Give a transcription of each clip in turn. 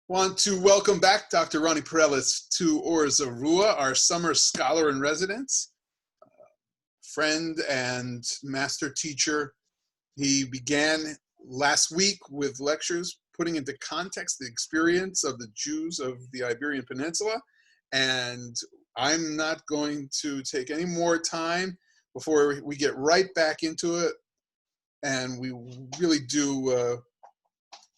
Want to welcome back Dr. Ronnie Perelis to Ors Arua, our summer scholar in residence, friend and master teacher. He began last week with lectures putting into context the experience of the Jews of the Iberian Peninsula. And I'm not going to take any more time before we get right back into it. And we really do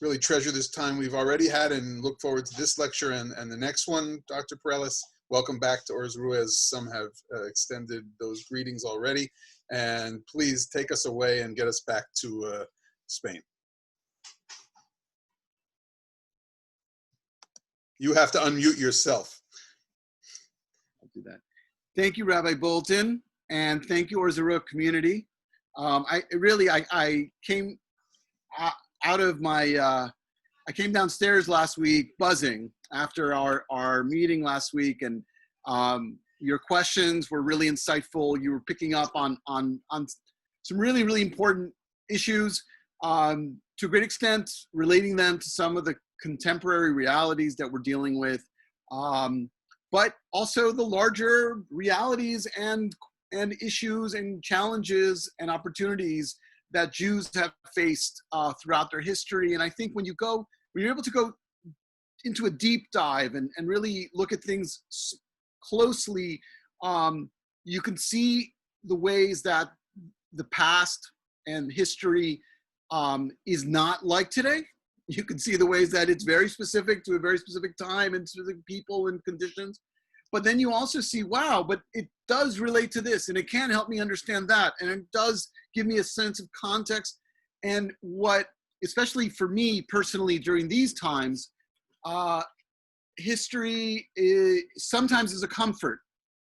really treasure this time we've already had and look forward to this lecture and the next one. Dr. Perelis, welcome back to Ors Arua, as some have extended those greetings already. And please take us away and get us back to Spain. You have to unmute yourself. I'll do that. Thank you, Rabbi Bolton, and thank you, Ors Arua community. I came out of my, I came downstairs last week buzzing after our meeting last week, and your questions were really insightful. You were picking up on some really, really important issues, to a great extent, relating them to some of the contemporary realities that we're dealing with, but also the larger realities and issues and challenges and opportunities that Jews have faced throughout their history. And I think when you're able to go into a deep dive and really look at things closely, you can see the ways that the past and history is not like today. You can see the ways that it's very specific to a very specific time and specific people and conditions. But then you also see, wow, but it does relate to this, and it can help me understand that, and it does give me a sense of context. And what, especially for me personally during these times, history sometimes is a comfort,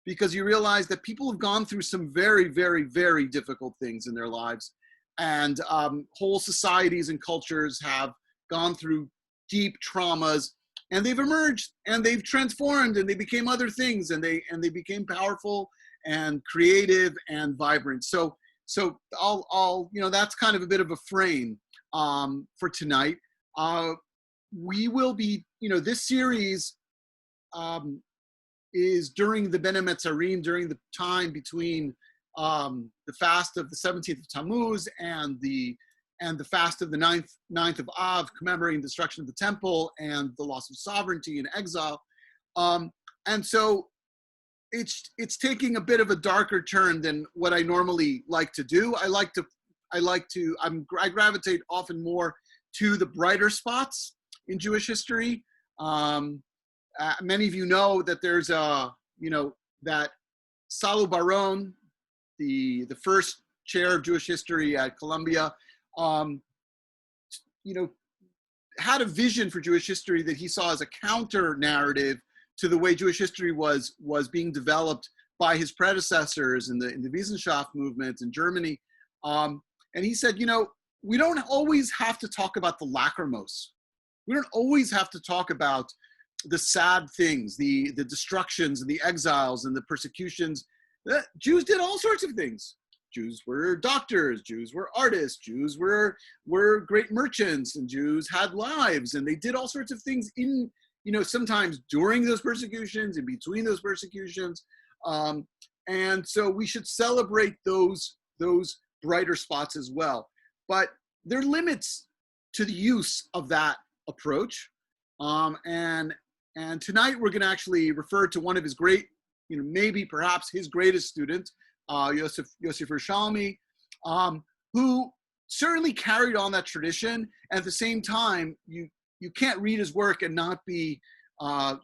because you realize that people have gone through some very, very, very difficult things in their lives, and whole societies and cultures have gone through deep traumas, and they've emerged and they've transformed and they became other things, and they became powerful and creative and vibrant. So I'll that's kind of a bit of a frame for tonight. We will be, this series is during the Ben Hametzarim, during the time between the fast of the 17th of Tammuz and the fast of the 9th of Av, commemorating the destruction of the temple and the loss of sovereignty and exile. And so it's taking a bit of a darker turn than what I normally like to do. I gravitate often more to the brighter spots in Jewish history. Many of you know that there's that Salu Baron, the first chair of Jewish history at Columbia, had a vision for Jewish history that he saw as a counter narrative to the way Jewish history was being developed by his predecessors in the Wissenschaft movement in Germany. And he said, we don't always have to talk about the lachrymose. We don't always have to talk about the sad things, the destructions and the exiles and the persecutions. Jews did all sorts of things. Jews were doctors, Jews were artists, Jews were great merchants, and Jews had lives, and they did all sorts of things in, sometimes during those persecutions, in between those persecutions. And so we should celebrate those brighter spots as well. But there are limits to the use of that approach. And tonight we're going to actually refer to one of his great, maybe perhaps his greatest student, Yosef Yerushalmi, who certainly carried on that tradition. And at the same time, you can't read his work and not have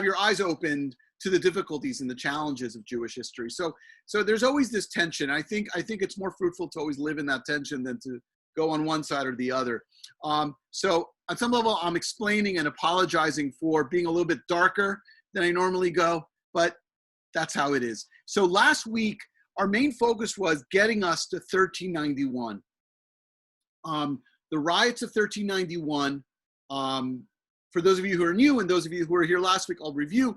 your eyes opened to the difficulties and the challenges of Jewish history. So there's always this tension. I think it's more fruitful to always live in that tension than to go on one side or the other. So on some level, I'm explaining and apologizing for being a little bit darker than I normally go, but that's how it is. So last week, our main focus was getting us to 1391. The riots of 1391, for those of you who are new and those of you who were here last week, I'll review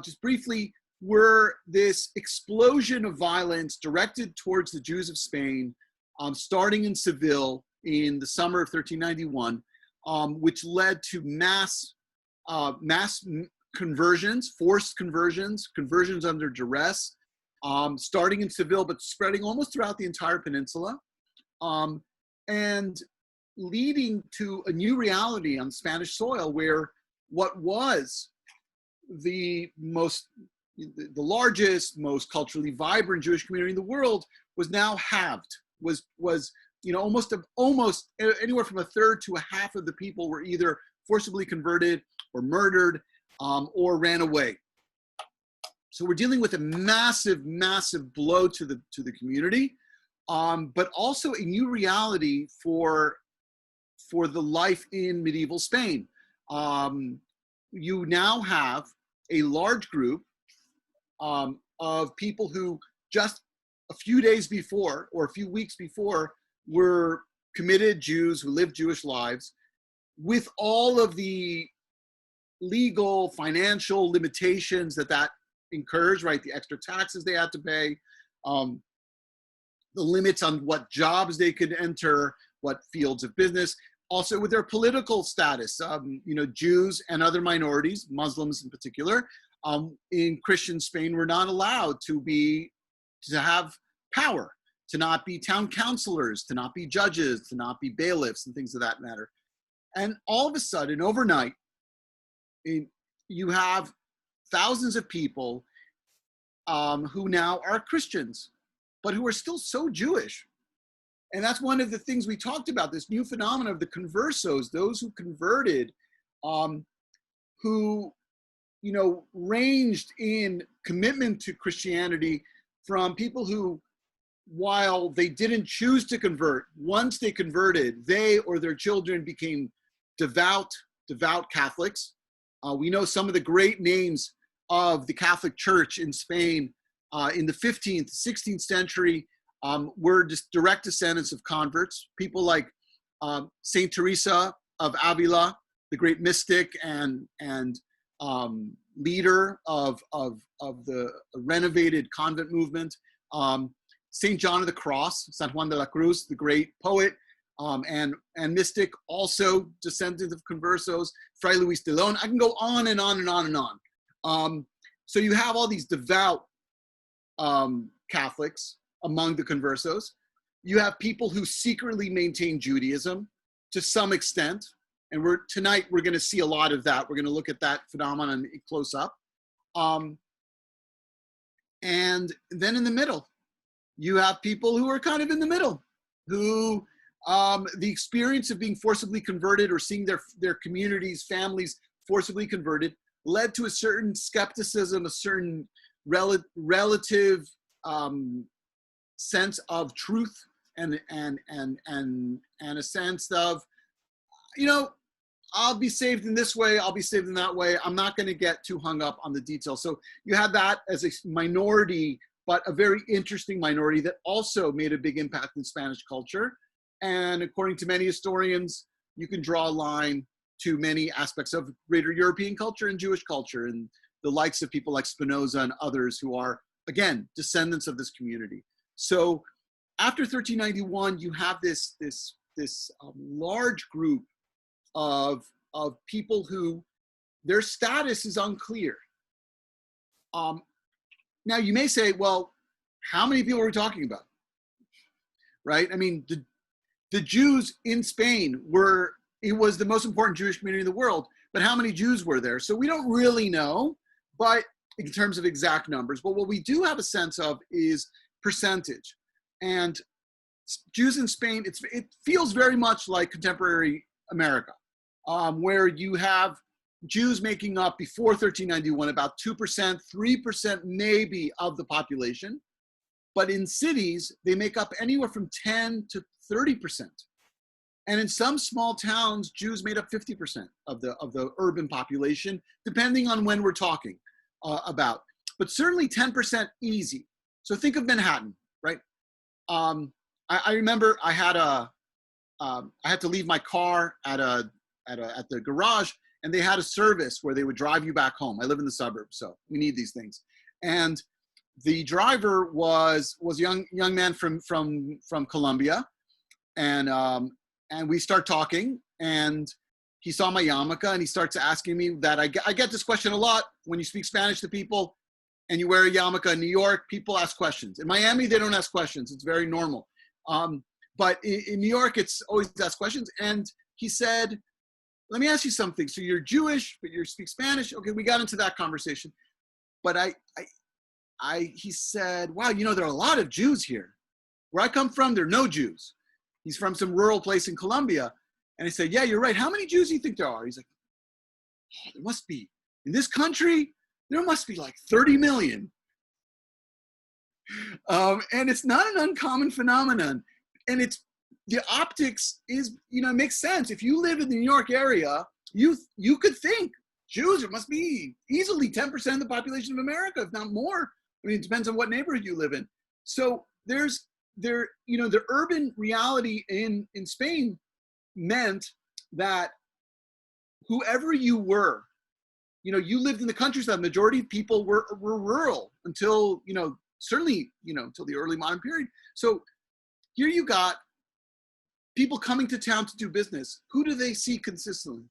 just briefly, were this explosion of violence directed towards the Jews of Spain, starting in Seville in the summer of 1391. which led to mass conversions, forced conversions, conversions under duress, starting in Seville, but spreading almost throughout the entire peninsula, and leading to a new reality on Spanish soil where what was the largest, most culturally vibrant Jewish community in the world was now halved, was almost anywhere from a third to a half of the people were either forcibly converted or murdered or ran away. So we're dealing with a massive, massive blow to the community, but also a new reality for the life in medieval Spain. You now have a large group of people who just a few days before or a few weeks before were committed Jews who lived Jewish lives, with all of the legal, financial limitations that incurs, right? The extra taxes they had to pay, the limits on what jobs they could enter, what fields of business, also with their political status. Jews and other minorities, Muslims in particular, in Christian Spain were not allowed to have power, to not be town councilors, to not be judges, to not be bailiffs and things of that matter. And all of a sudden, overnight, you have thousands of people who now are Christians, but who are still so Jewish. And that's one of the things we talked about, this new phenomenon of the conversos, those who converted, who, ranged in commitment to Christianity from people who, while they didn't choose to convert, once they converted, they or their children became devout Catholics. We know some of the great names of the Catholic Church in Spain in the 15th, 16th century were just direct descendants of converts. People like Saint Teresa of Avila, the great mystic and leader of the renovated convent movement. Saint John of the Cross, San Juan de la Cruz, the great poet and mystic, also descendant of conversos. Fray Luis de Leon. I can go on and on and on and on. So you have all these devout Catholics among the conversos. You have people who secretly maintain Judaism to some extent. And tonight we're going to see a lot of that. We're going to look at that phenomenon close up. And then in the middle, you have people who are kind of in the middle, who the experience of being forcibly converted or seeing their communities, families forcibly converted led to a certain skepticism, a certain relative sense of truth and a sense of, I'll be saved in this way, I'll be saved in that way. I'm not going to get too hung up on the details. So you had that as a minority, but a very interesting minority that also made a big impact in Spanish culture. And according to many historians, you can draw a line to many aspects of greater European culture and Jewish culture, and the likes of people like Spinoza and others who are, again, descendants of this community. So after 1391, you have this large group of people who their status is unclear. Now you may say, well, how many people are we talking about? Right? I mean, the Jews in Spain it was the most important Jewish community in the world, but how many Jews were there? So we don't really know, but in terms of exact numbers, but what we do have a sense of is percentage. And Jews in Spain, it feels very much like contemporary America, where you have Jews making up before 1391 about 2%, 3% maybe of the population. But in cities, they make up anywhere from 10 to 30%. And in some small towns, Jews made up 50% of the urban population, depending on when we're talking about. But certainly 10% easy. So think of Manhattan, right? I remember I had to leave my car at the garage, and they had a service where they would drive you back home. I live in the suburbs, so we need these things. And the driver was a young man from Colombia, and we start talking, and he saw my yarmulke and he starts asking me that. I get this question a lot when you speak Spanish to people and you wear a yarmulke in New York, people ask questions. In Miami, they don't ask questions. It's very normal. But in New York, it's always asked questions. And he said, let me ask you something. So you're Jewish, but you speak Spanish. Okay, we got into that conversation. But he said, wow, you know, there are a lot of Jews here. Where I come from, there are no Jews. He's from some rural place in Colombia. And I said, yeah, you're right. How many Jews do you think there are? He's like, oh, there must be, in this country, there must be like 30 million. And it's not an uncommon phenomenon. And it's, the optics is, you know, it makes sense. If you live in the New York area, you could think Jews, it must be easily 10% of the population of America, if not more. I mean, it depends on what neighborhood you live in. So you know, the urban reality in Spain meant that whoever you were, you know, you lived in the countryside. The majority of people were rural until, you know, certainly, you know, until the early modern period. So here you got people coming to town to do business. Who do they see consistently?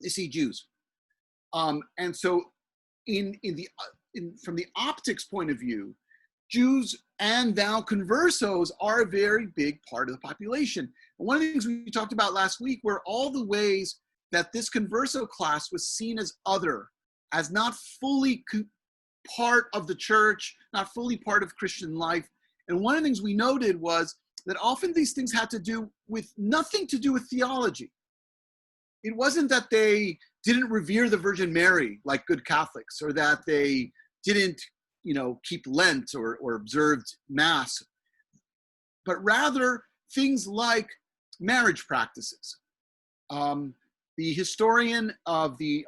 They see Jews. And so from the optics point of view, Jews and now conversos are a very big part of the population. And one of the things we talked about last week were all the ways that this converso class was seen as other, as not fully part of the church, not fully part of Christian life. And one of the things we noted was that often these things had to do with nothing to do with theology. It wasn't that they didn't revere the Virgin Mary like good Catholics, or that they didn't, you know, keep Lent or observed Mass, but rather things like marriage practices. The historian of the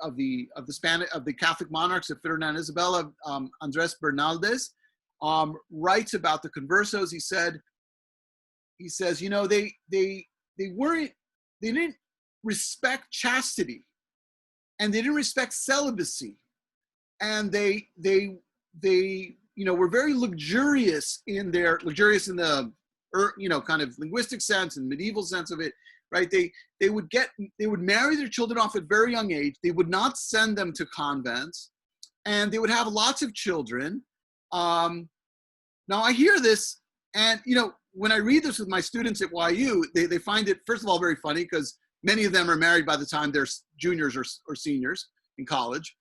Catholic monarchs of Ferdinand and Isabella, Andres Bernaldez, writes about the conversos. He says, you know, they didn't respect chastity, and they didn't respect celibacy, and they you know, were very luxurious in the, you know, kind of linguistic sense and medieval sense of it, right? They would marry their children off at very young age. They would not send them to convents, and they would have lots of children. Now I hear this, and, you know, when I read this with my students at YU, they find it, first of all, very funny, because many of them are married by the time they're juniors or seniors in college.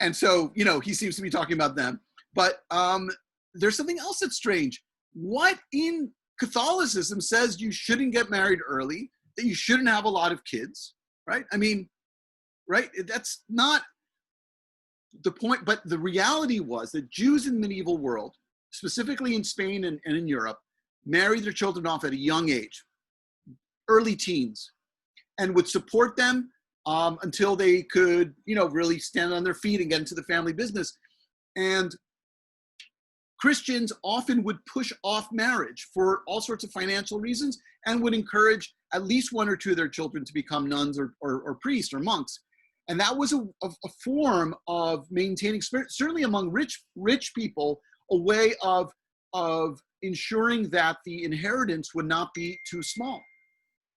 And so, you know, he seems to be talking about them. But there's something else that's strange. What in Catholicism says you shouldn't get married early, that you shouldn't have a lot of kids, right? I mean, right? That's not the point. But the reality was that Jews in the medieval world, specifically in Spain and in Europe, married their children off at a young age, early teens, and would support them until they could, you know, really stand on their feet and get into the family business. And Christians often would push off marriage for all sorts of financial reasons, and would encourage at least one or two of their children to become nuns or priests or monks. And that was a form of maintaining spirit, certainly among rich people, a way of ensuring that the inheritance would not be too small,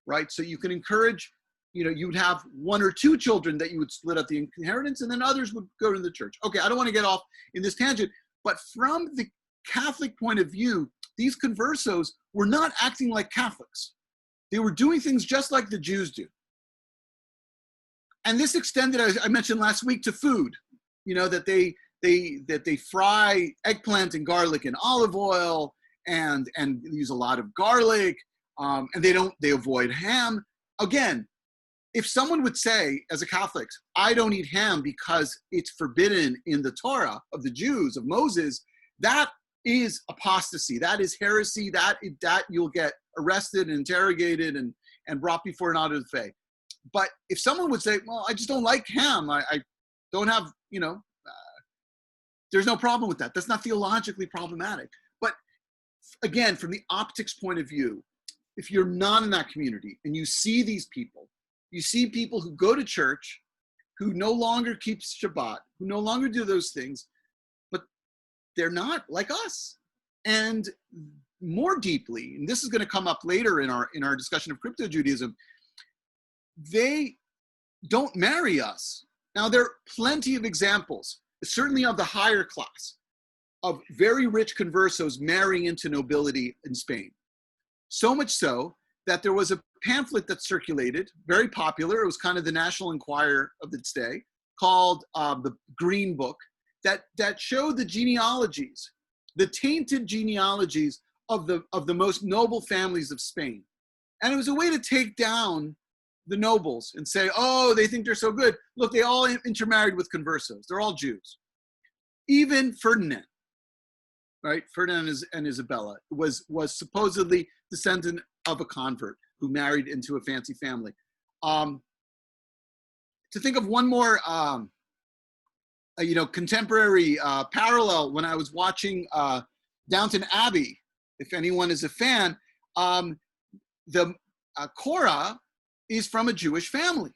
right? So you can encourage, you know, you would have one or two children that you would split up the inheritance, and then others would go to the church. Okay, I don't want to get off in this tangent, but from the Catholic point of view, these conversos were not acting like Catholics. They were doing things just like the Jews do. And this extended, as I mentioned last week, to food. You know, that they fry eggplant and garlic in olive oil, and use a lot of garlic, and they avoid ham. Again, if someone would say, as a Catholic, I don't eat ham because it's forbidden in the Torah of the Jews, of Moses, that is apostasy. That is heresy. That you'll get arrested and interrogated and brought before an audit of the faith. But if someone would say, well, I just don't like ham, I don't have, you know, there's no problem with that. That's not theologically problematic. But again, from the optics point of view, if you're not in that community and you see these people, you see people who go to church, who no longer keep Shabbat, who no longer do those things, but they're not like us. And more deeply, and this is going to come up later in our discussion of crypto-Judaism, they don't marry us. Now, there are plenty of examples, certainly of the higher class, of very rich conversos marrying into nobility in Spain. So much so that there was a pamphlet that circulated, very popular. It was kind of the National Enquirer of its day, called the Green Book, that showed the genealogies, the tainted genealogies of the most noble families of Spain. And it was a way to take down the nobles and say, oh, they think they're so good. Look, they all intermarried with conversos. They're all Jews. Even Ferdinand, right? Ferdinand and Isabella was supposedly descendant of a convert who married into a fancy family. To think of one more, contemporary parallel, when I was watching Downton Abbey, if anyone is a fan, the Cora is from a Jewish family,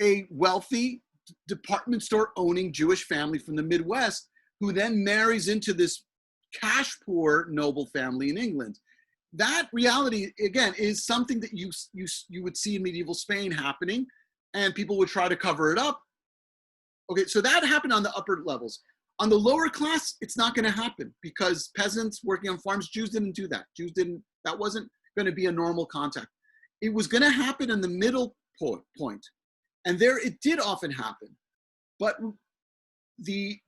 a wealthy department store owning Jewish family from the Midwest, who then marries into this cash poor noble family in England. That reality, again, is something that you would see in medieval Spain happening, and people would try to cover it up. Okay, so that happened on the upper levels. On the lower class, it's not going to happen because peasants working on farms, Jews didn't do that. That wasn't going to be a normal contact. It was going to happen in the middle point. And there it did often happen. But the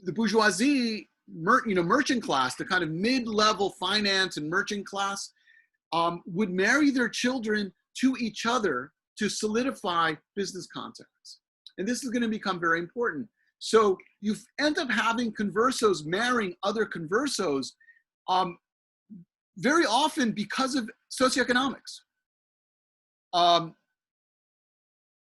bourgeoisie, merchant class, the kind of mid-level finance and merchant class, would marry their children to each other to solidify business contacts. And this is going to become very important. So you end up having conversos marrying other conversos very often because of socioeconomics.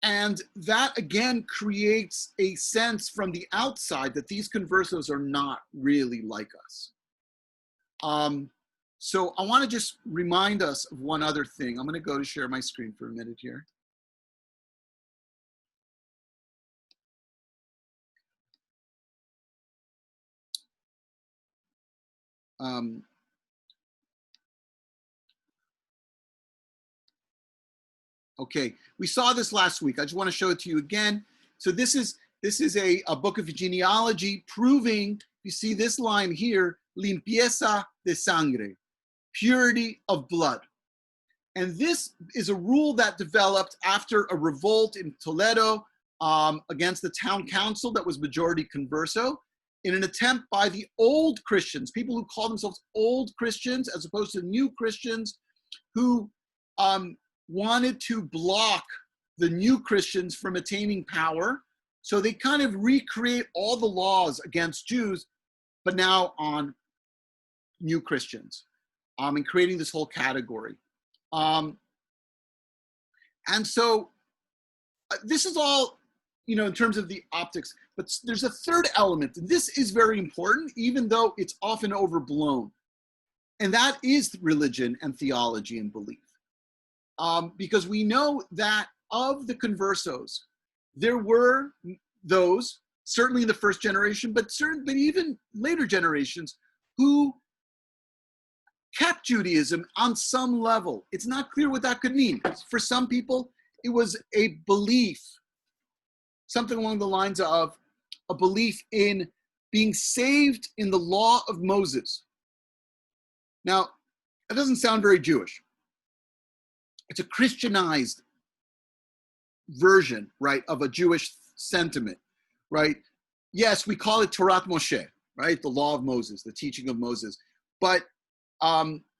And that, again, creates a sense from the outside that these conversos are not really like us. So I want to just remind us of one other thing. I'm going to go to share my screen for a minute here. Okay, we saw this last week. I just want to show it to you again. So this is a book of genealogy proving, you see this line here, limpieza de sangre, purity of blood. And this is a rule that developed after a revolt in Toledo against the town council that was majority converso, in an attempt by the old Christians, people who call themselves old Christians as opposed to new Christians, who wanted to block the new Christians from attaining power. So they kind of recreate all the laws against Jews, but now on new Christians, and creating this whole category. And so this is all, in terms of the optics, but there's a third element, and this is very important, even though it's often overblown. And that is religion and theology and belief. Because we know that of the conversos, there were those, certainly in the first generation, but even later generations, who kept Judaism on some level. It's not clear what that could mean. For some people, it was a belief, something along the lines of a belief in being saved in the law of Moses. Now, that doesn't sound very Jewish. It's a Christianized version, right, of a Jewish sentiment, right? Yes, we call it Torah Moshe, right? The law of Moses, the teaching of Moses. But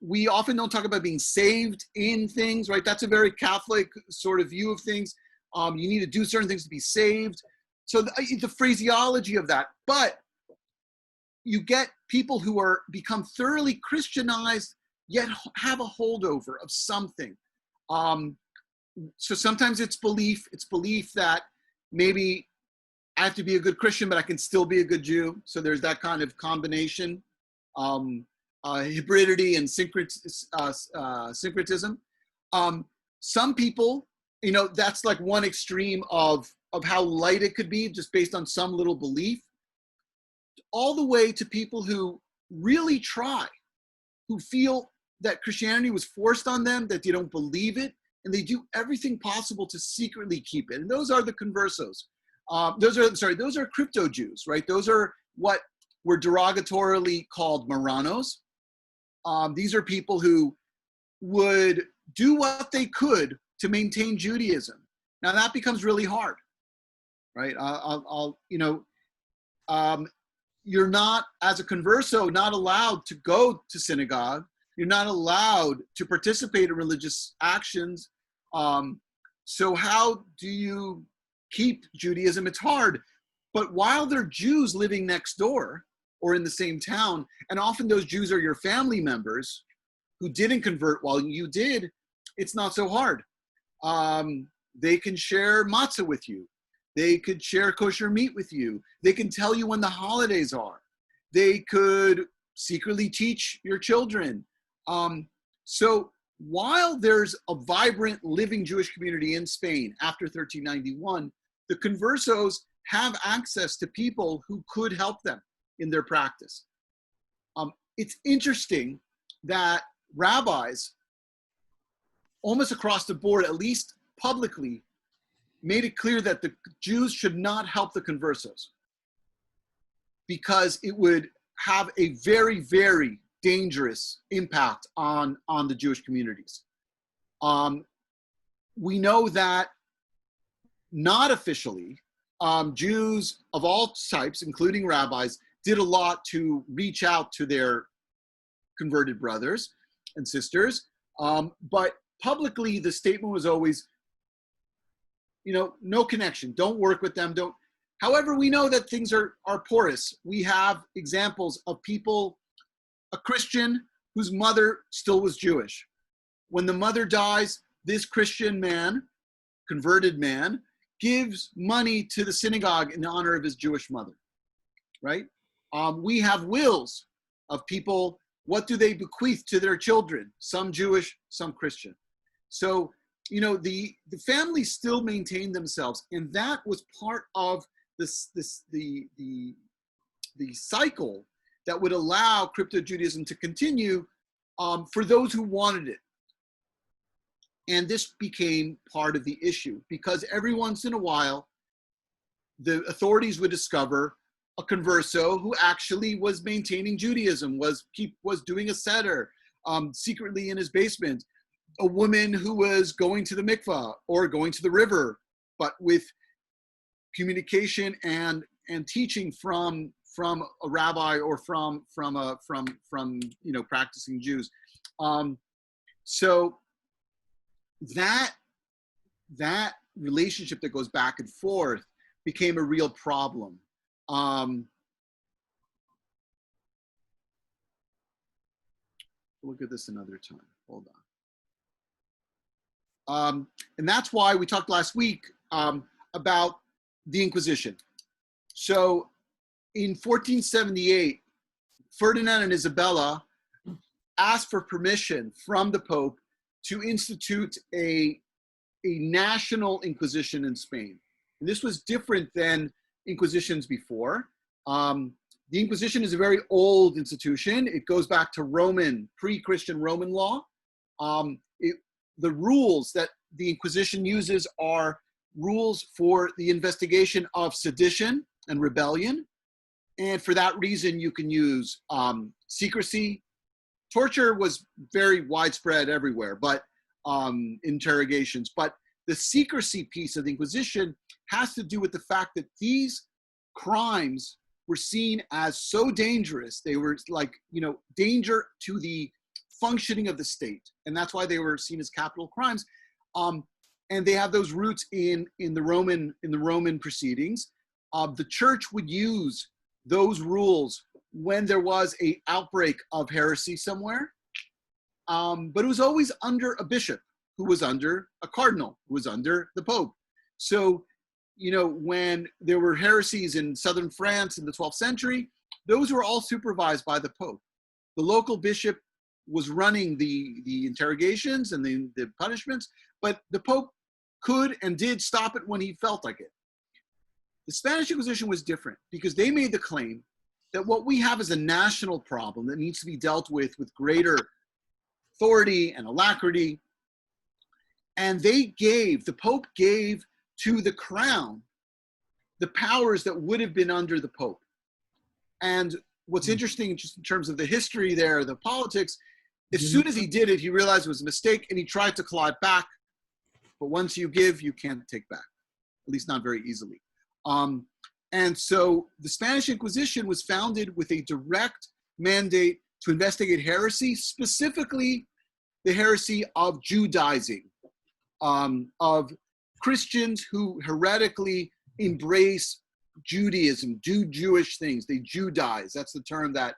we often don't talk about being saved in things, right? That's a very Catholic sort of view of things. You need to do certain things to be saved. So the phraseology of that. But you get people who become thoroughly Christianized, yet have a holdover of something. So sometimes it's belief that maybe I have to be a good Christian, but I can still be a good Jew. So there's that kind of combination, hybridity and syncretism. Some people, that's like one extreme of how light it could be just based on some little belief, all the way to people who really try, who feel that Christianity was forced on them, that they don't believe it, and they do everything possible to secretly keep it. And those are the conversos. Those are crypto Jews, right? Those are what were derogatorily called Marranos. These are people who would do what they could to maintain Judaism. Now that becomes really hard, right? You're not, as a converso, not allowed to go to synagogue. You're not allowed to participate in religious actions. So how do you keep Judaism? It's hard. But while they're Jews living next door or in the same town, and often those Jews are your family members who didn't convert while you did, it's not so hard. They can share matzah with you. They could share kosher meat with you. They can tell you when the holidays are. They could secretly teach your children. So while there's a vibrant living Jewish community in Spain after 1391, the conversos have access to people who could help them in their practice. It's interesting that rabbis, almost across the board, at least publicly, made it clear that the Jews should not help the conversos because it would have a very, very dangerous impact on the Jewish communities. We know that not officially, Jews of all types, including rabbis, did a lot to reach out to their converted brothers and sisters. But publicly, the statement was always, no connection. Don't work with them. Don't. However, we know that things are porous. We have examples of people, a Christian whose mother still was Jewish. When the mother dies, this Christian man, converted man, gives money to the synagogue in honor of his Jewish mother, right? We have wills of people. What do they bequeath to their children? Some Jewish, some Christian. So, the families still maintain themselves, and that was part of the cycle that would allow crypto-Judaism to continue for those who wanted it. And this became part of the issue because every once in a while, the authorities would discover a converso who actually was maintaining Judaism, was doing a seder secretly in his basement, a woman who was going to the mikvah or going to the river, but with communication and teaching from a rabbi or from practicing Jews. So that relationship that goes back and forth became a real problem. Look at this another time. Hold on. And that's why we talked last week about the Inquisition. So in 1478, Ferdinand and Isabella asked for permission from the Pope to institute a national Inquisition in Spain. And this was different than Inquisitions before. The Inquisition is a very old institution. It goes back to pre-Christian Roman law. The rules that the Inquisition uses are rules for the investigation of sedition and rebellion. And for that reason, you can use secrecy. Torture was very widespread everywhere, but interrogations. But the secrecy piece of the Inquisition has to do with the fact that these crimes were seen as so dangerous. They were danger to the functioning of the state. And that's why they were seen as capital crimes. And they have those roots in the Roman proceedings. The church would use those rules when there was an outbreak of heresy somewhere. But it was always under a bishop who was under a cardinal, who was under the Pope. So, when there were heresies in southern France in the 12th century, those were all supervised by the Pope. The local bishop was running the interrogations and the punishments, but the Pope could and did stop it when he felt like it. The Spanish Inquisition was different because they made the claim that what we have is a national problem that needs to be dealt with greater authority and alacrity. And the Pope gave to the crown the powers that would have been under the Pope. And what's interesting, just in terms of the history there, the politics, as soon as he did it, he realized it was a mistake and he tried to claw it back. But once you give, you can't take back, at least not very easily. And so the Spanish Inquisition was founded with a direct mandate to investigate heresy, specifically the heresy of Judaizing, of Christians who heretically embrace Judaism, do Jewish things. They Judaize. That's the term that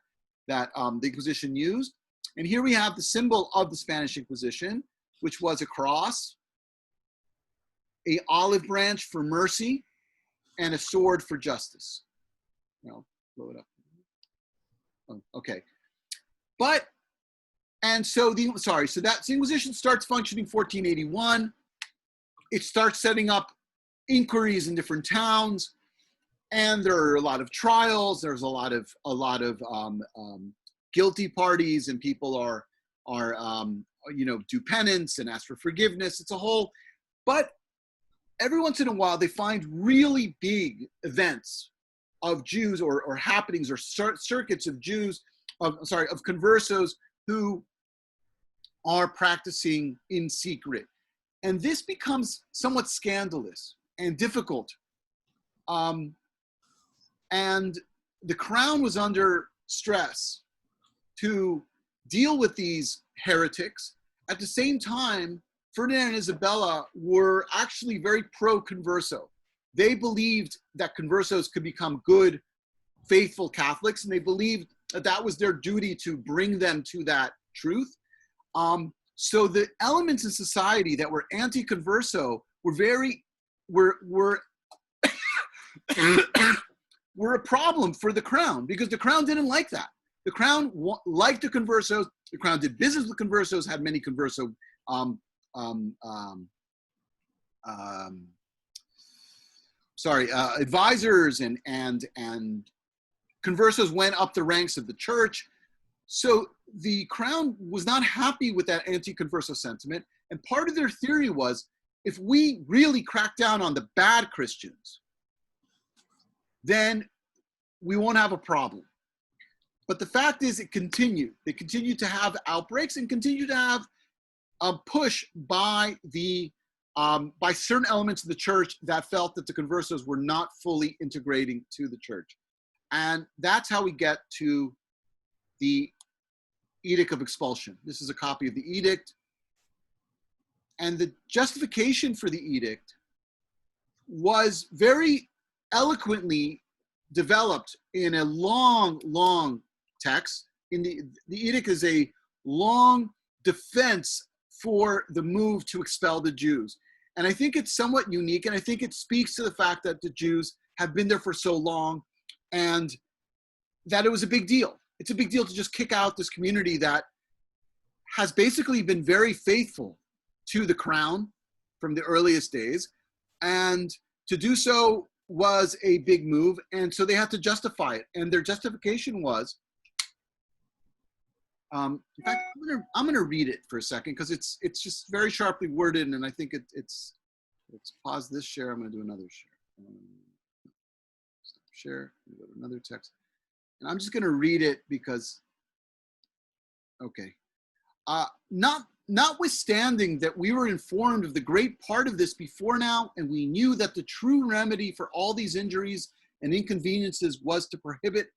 the Inquisition used. And here we have the symbol of the Spanish Inquisition, which was a cross, an olive branch for mercy, and a sword for justice. I'll blow it up. Oh, okay. So the Inquisition starts functioning 1481. It starts setting up inquiries in different towns, and there are a lot of trials. There's a lot of guilty parties, and people are do penance and ask for forgiveness. It's a whole, but every once in a while they find really big events of Jews or happenings or circuits of Jews, of conversos who are practicing in secret. And this becomes somewhat scandalous and difficult. And the crown was under stress to deal with these heretics. At the same time, Ferdinand and Isabella were actually very pro-converso. They believed that conversos could become good, faithful Catholics, and they believed that that was their duty to bring them to that truth. So the elements in society that were anti-converso were were a problem for the crown, because the crown didn't like that. The crown liked the conversos. The crown did business with conversos, had many converso advisors, and conversos went up the ranks of the church. So the crown was not happy with that anti-converso sentiment. And part of their theory was, if we really crack down on the bad Christians, then we won't have a problem. But the fact is, it continued. They continued to have outbreaks and continued to have a push by certain elements of the church that felt that the conversos were not fully integrating to the church. And that's how we get to the Edict of Expulsion. This is a copy of the edict. And the justification for the edict was very eloquently developed in a long, long text. The edict is a long defense for the move to expel the Jews. And I think it's somewhat unique, and I think it speaks to the fact that the Jews have been there for so long, and that it was a big deal. It's a big deal to just kick out this community that has basically been very faithful to the crown from the earliest days. And to do so was a big move. And so they had to justify it. And their justification was, in fact, I'm gonna read it for a second, because it's just very sharply worded. And I think let's pause this share. I'm gonna do another share. Stop share, go to another text. And I'm just going to read it because, okay. Notwithstanding that we were informed of the great part of this before now, and we knew that the true remedy for all these injuries and inconveniences was to prohibit.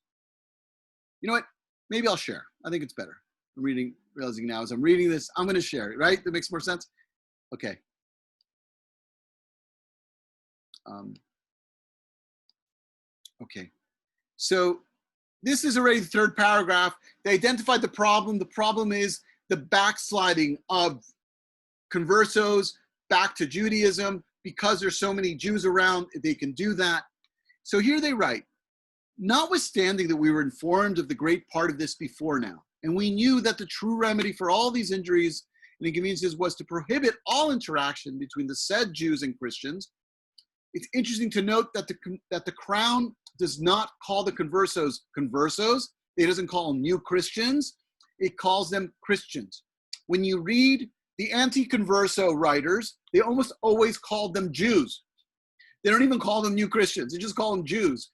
You know what? Maybe I'll share. I think it's better. Realizing now as I'm reading this, I'm going to share it, right? That makes more sense? Okay. Okay. So, this is already the third paragraph. They identified the problem. The problem is the backsliding of conversos back to Judaism. Because there's so many Jews around, they can do that. So here they write, notwithstanding that we were informed of the great part of this before now, and we knew that the true remedy for all these injuries and inconveniences was to prohibit all interaction between the said Jews and Christians. It's interesting to note that the crown does not call the conversos. It doesn't call them new Christians. It calls them Christians. When you read the anti-converso writers, they almost always called them Jews. They don't even call them new Christians. They just call them Jews.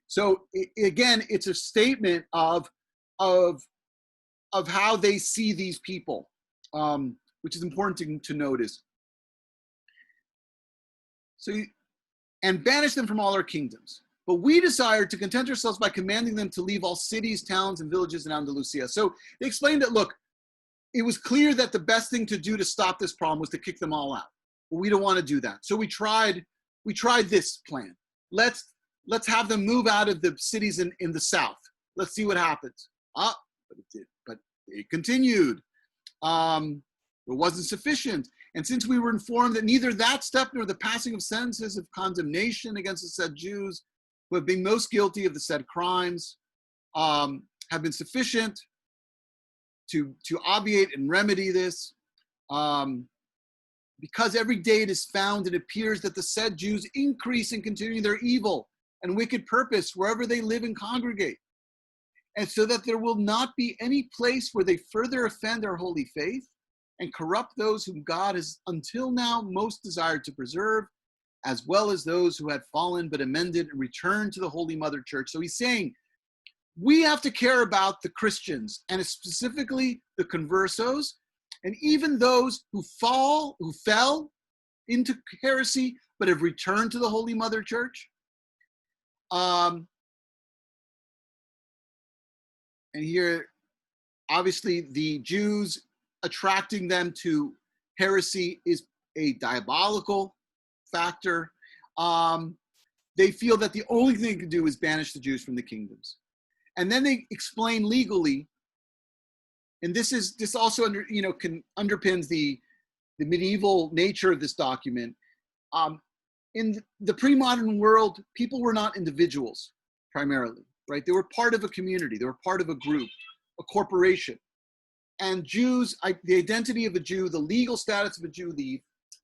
So again, it's a statement of how they see these people, which is important to notice. So, and banish them from all our kingdoms. But we desired to content ourselves by commanding them to leave all cities, towns, and villages in Andalusia. So they explained that, look, it was clear that the best thing to do to stop this problem was to kick them all out. But we don't want to do that. So we tried this plan. Let's have them move out of the cities in the south. Let's see what happens. But it continued. It wasn't sufficient. And since we were informed that neither that step nor the passing of sentences of condemnation against the said Jews who have been most guilty of the said crimes have been sufficient to obviate and remedy this, because every day it is found, it appears that the said Jews increase in continuing their evil and wicked purpose wherever they live and congregate, and so that there will not be any place where they further offend our holy faith and corrupt those whom God has until now most desired to preserve, as well as those who had fallen but amended and returned to the Holy Mother Church. So he's saying, we have to care about the Christians, and specifically the conversos, and even those who fell into heresy, but have returned to the Holy Mother Church. And here, obviously, the Jews attracting them to heresy is a diabolical factor. They feel that the only thing they can do is banish the Jews from the kingdoms. And then they explain legally, and this also underpins the medieval nature of this document. In the pre-modern world, people were not individuals primarily, right? They were part of a community. They were part of a group, a corporation. And Jews, the identity of a Jew, the legal status of a Jew, the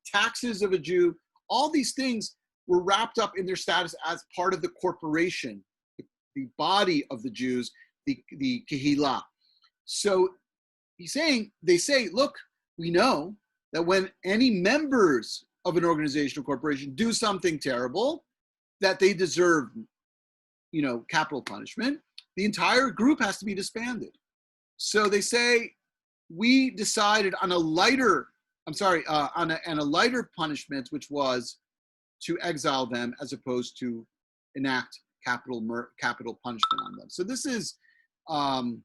taxes of a Jew, all these things were wrapped up in their status as part of the corporation, the body of the Jews, the Kehillah. So they say, look, we know that when any members of an organization or corporation do something terrible, that they deserve, capital punishment, the entire group has to be disbanded. So they say, we decided on a lighter punishment, which was to exile them as opposed to enact capital punishment on them. So this is, that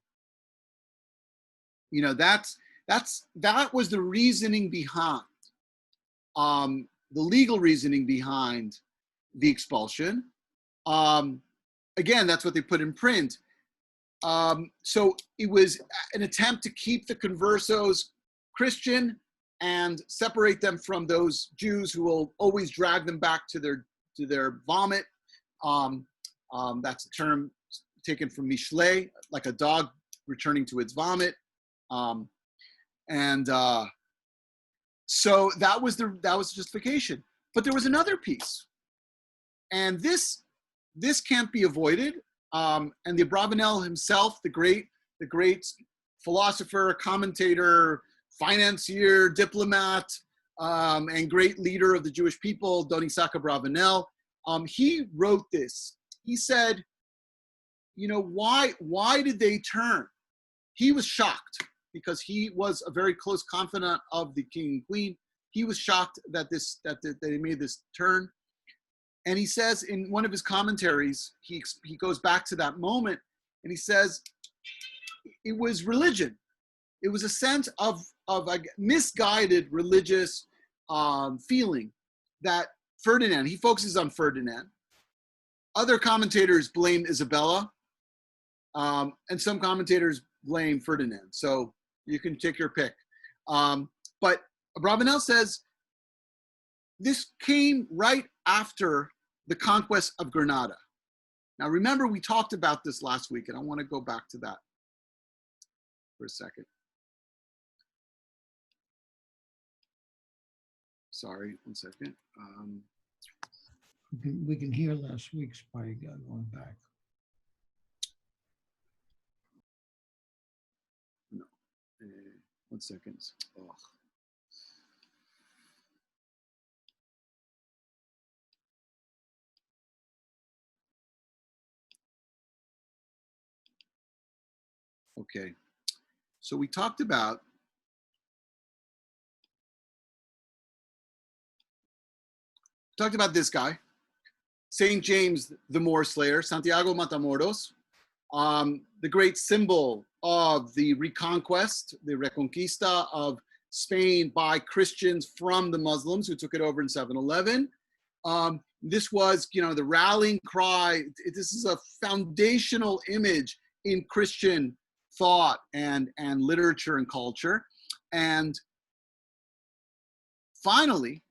was the reasoning behind, the legal reasoning behind the expulsion. Again, that's what they put in print. So it was an attempt to keep the conversos Christian and separate them from those Jews who will always drag them back to their vomit. That's a term taken from Michelet, like a dog returning to its vomit. So that was the justification. But there was another piece, and this can't be avoided. And the Abravanel himself, the great philosopher, commentator, financier, diplomat, and great leader of the Jewish people, Don Isaac Abravanel, he wrote this. He said, why did they turn? He was shocked because he was a very close confidant of the king and queen. He was shocked that they made this turn. And he says in one of his commentaries, he goes back to that moment, and he says, it was religion. It was a sense of a misguided religious feeling that Ferdinand, he focuses on Ferdinand. Other commentators blame Isabella, and some commentators blame Ferdinand. So you can take your pick. But Abravanel says this came right after the conquest of Granada. Now remember, we talked about this last week, and I want to go back to that for a second. Sorry, 1 second. We can hear last week's by going back. No, 1 second. Oh. Okay, so we talked about this guy, St. James the Moor Slayer, Santiago Matamoros, the great symbol of the reconquest, the reconquista of Spain by Christians from the Muslims who took it over in 711. This was, the rallying cry. This is a foundational image in Christian thought and literature and culture. And finally,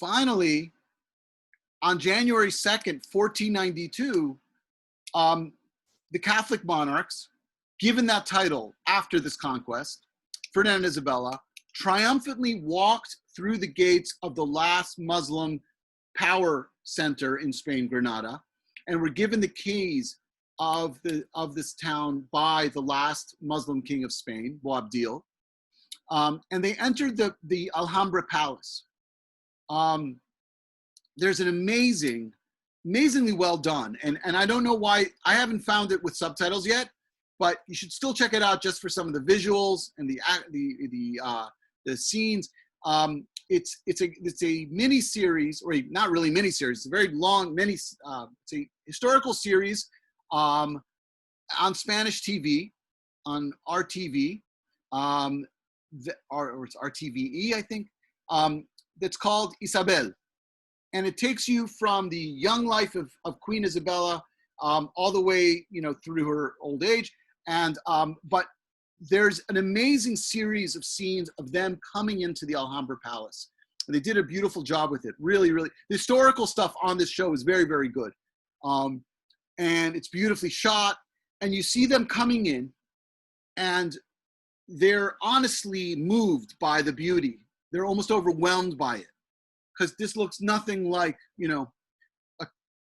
finally, on January 2nd, 1492, the Catholic monarchs, given that title after this conquest, Ferdinand and Isabella, triumphantly walked through the gates of the last Muslim power center in Spain, Granada, and were given the keys of this town by the last Muslim king of Spain, Boabdil. And they entered the Alhambra Palace. There's an amazingly well done, and I don't know why I haven't found it with subtitles yet, but you should still check it out just for some of the visuals and the scenes. It's a mini series, or not really mini series. It's a very long it's a historical series on Spanish TV, on RTV, or it's RTVE, I think. That's called Isabel, and it takes you from the young life of Queen Isabella all the way, through her old age. And but there's an amazing series of scenes of them coming into the Alhambra Palace. And they did a beautiful job with it. Really, really. The historical stuff on this show is very, very good. And it's beautifully shot. And you see them coming in, and they're honestly moved by the beauty. They're almost overwhelmed by it, because this looks nothing like,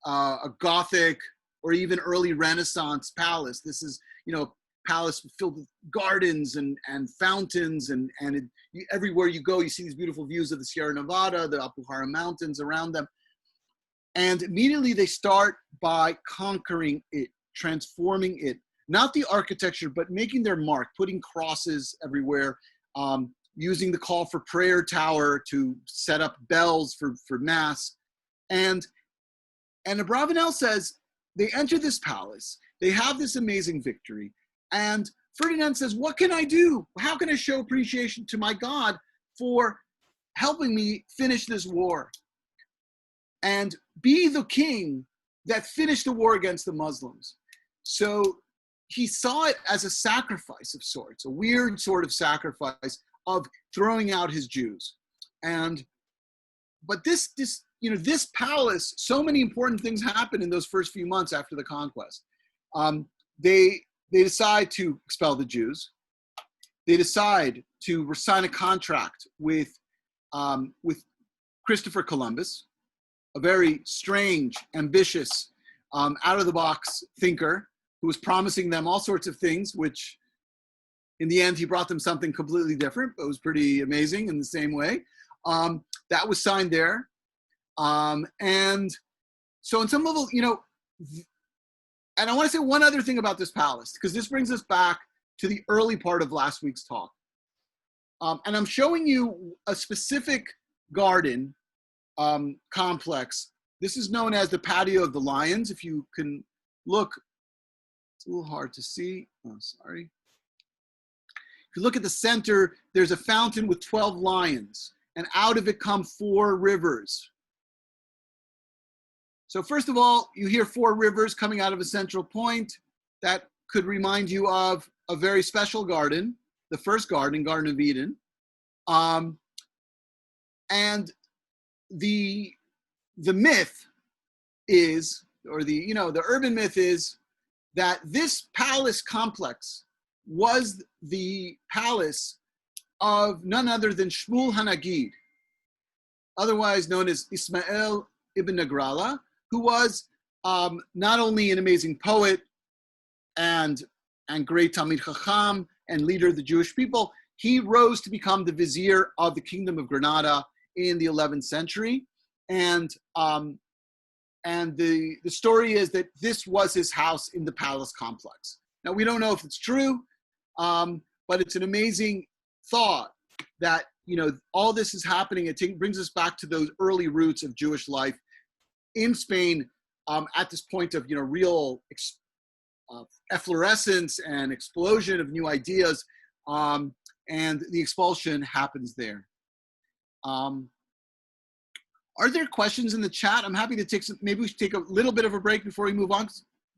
a Gothic or even early Renaissance palace. This is, a palace filled with gardens and fountains, and everywhere you go, you see these beautiful views of the Sierra Nevada, the Alpujarra Mountains around them. And immediately they start by conquering it, transforming it, not the architecture, but making their mark, putting crosses everywhere, using the call for prayer tower to set up bells for mass. And Abravanel says they enter this palace, they have this amazing victory, and Ferdinand says, what can I do? How can I show appreciation to my God for helping me finish this war and be the king that finished the war against the Muslims? So he saw it as a sacrifice of sorts, a weird sort of sacrifice of throwing out his Jews. But this palace, so many important things happen in those first few months after the conquest. They decide to expel the Jews. They decide to sign a contract with Christopher Columbus, a very strange, ambitious, out-of-the-box thinker who was promising them all sorts of things, which in the end, he brought them something completely different, but it was pretty amazing in the same way. That was signed there. And so on some level, and I want to say one other thing about this palace, because this brings us back to the early part of last week's talk. And I'm showing you a specific garden complex. This is known as the Patio of the Lions. If you can look, it's a little hard to see. Oh, sorry. If you look at the center, there's a fountain with 12 lions, and out of it come 4 rivers. So first of all, you hear 4 rivers coming out of a central point. That could remind you of a very special garden, the first garden, Garden of Eden. And the myth is, or the urban myth is, that this palace complex was the palace of none other than Shmuel Hanagid, otherwise known as Ismail ibn Nagrala, who was not only an amazing poet and great Talmid Chacham and leader of the Jewish people, he rose to become the vizier of the Kingdom of Granada in the 11th century. And the story is that this was his house in the palace complex. Now, we don't know if it's true, but it's an amazing thought that, all this is happening. It brings us back to those early roots of Jewish life in Spain, at this point of, real efflorescence and explosion of new ideas, and the expulsion happens there. Are there questions in the chat? I'm happy to take some. Maybe we should take a little bit of a break before we move on.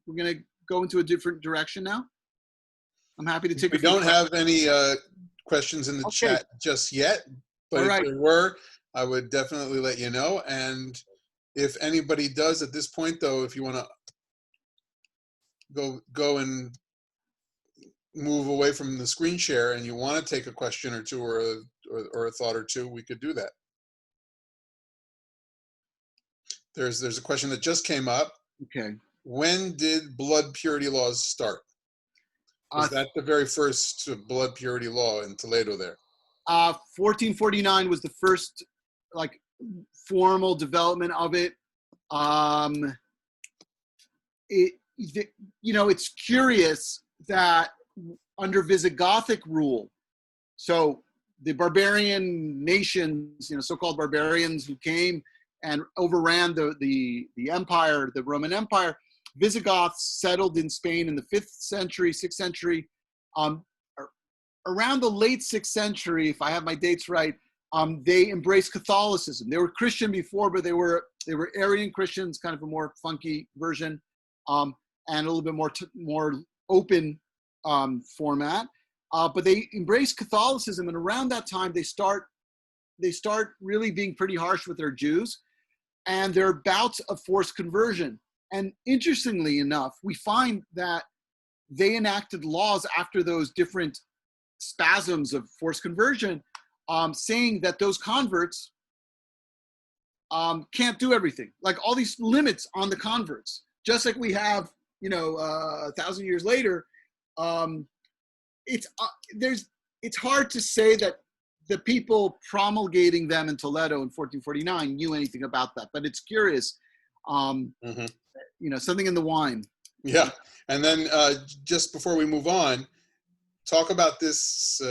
We're going to go into a different direction now. I'm happy to take. We don't have any questions in the chat just yet, but if there were, I would definitely let you know. And if anybody does at this point, though, if you want to go and move away from the screen share and you want to take a question or two or a thought or two, we could do that. There's a question that just came up. Okay. When did blood purity laws start? Was that the very first blood purity law in Toledo there? 1449 was the first formal development of it. It's curious that under Visigothic rule, so the barbarian nations, so-called barbarians who came and overran the empire, the Roman Empire, Visigoths settled in Spain in the 5th century, 6th century. Around the late 6th century, if I have my dates right, they embraced Catholicism. They were Christian before, but they were Arian Christians, kind of a more funky version, and a little bit more open format. But they embraced Catholicism, and around that time, they start really being pretty harsh with their Jews, and there are bouts of forced conversion. And interestingly enough, we find that they enacted laws after those different spasms of forced conversion, saying that those converts can't do everything. Like all these limits on the converts, just like we have, 1,000 years later. It's hard to say that the people promulgating them in Toledo in 1449 knew anything about that, but it's curious. Something in the wine. Yeah. And then just before we move on, talk about this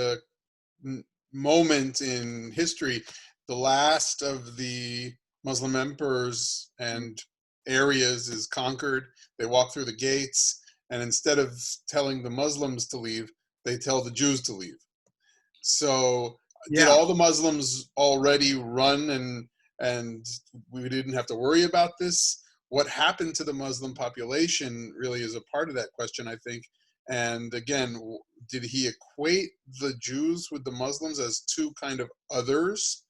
moment in history. The last of the Muslim emperors and areas is conquered. They walk through the gates, and instead of telling the Muslims to leave, they tell the Jews to leave. So did all the Muslims already run and we didn't have to worry about this? What happened to the Muslim population really is a part of that question, I think. And again, did he equate the Jews with the Muslims as two kind of others,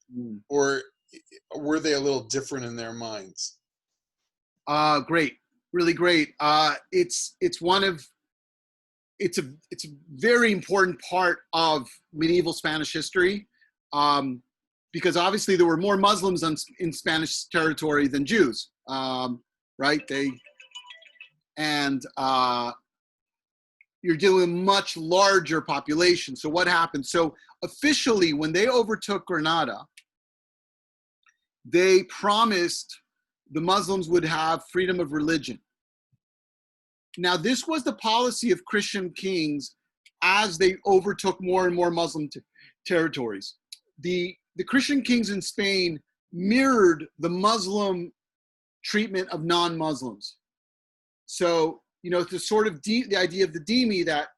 or were they a little different in their minds? Great, really great. It's a very important part of medieval Spanish history, because obviously there were more Muslims in Spanish territory than Jews, right? You're dealing with a much larger population. So what happened? So officially, when they overtook Granada, they promised the Muslims would have freedom of religion. Now, this was the policy of Christian kings as they overtook more and more Muslim territories. The Christian kings in Spain mirrored the Muslim treatment of non-Muslims. So, the sort of the idea of the dhimmi that,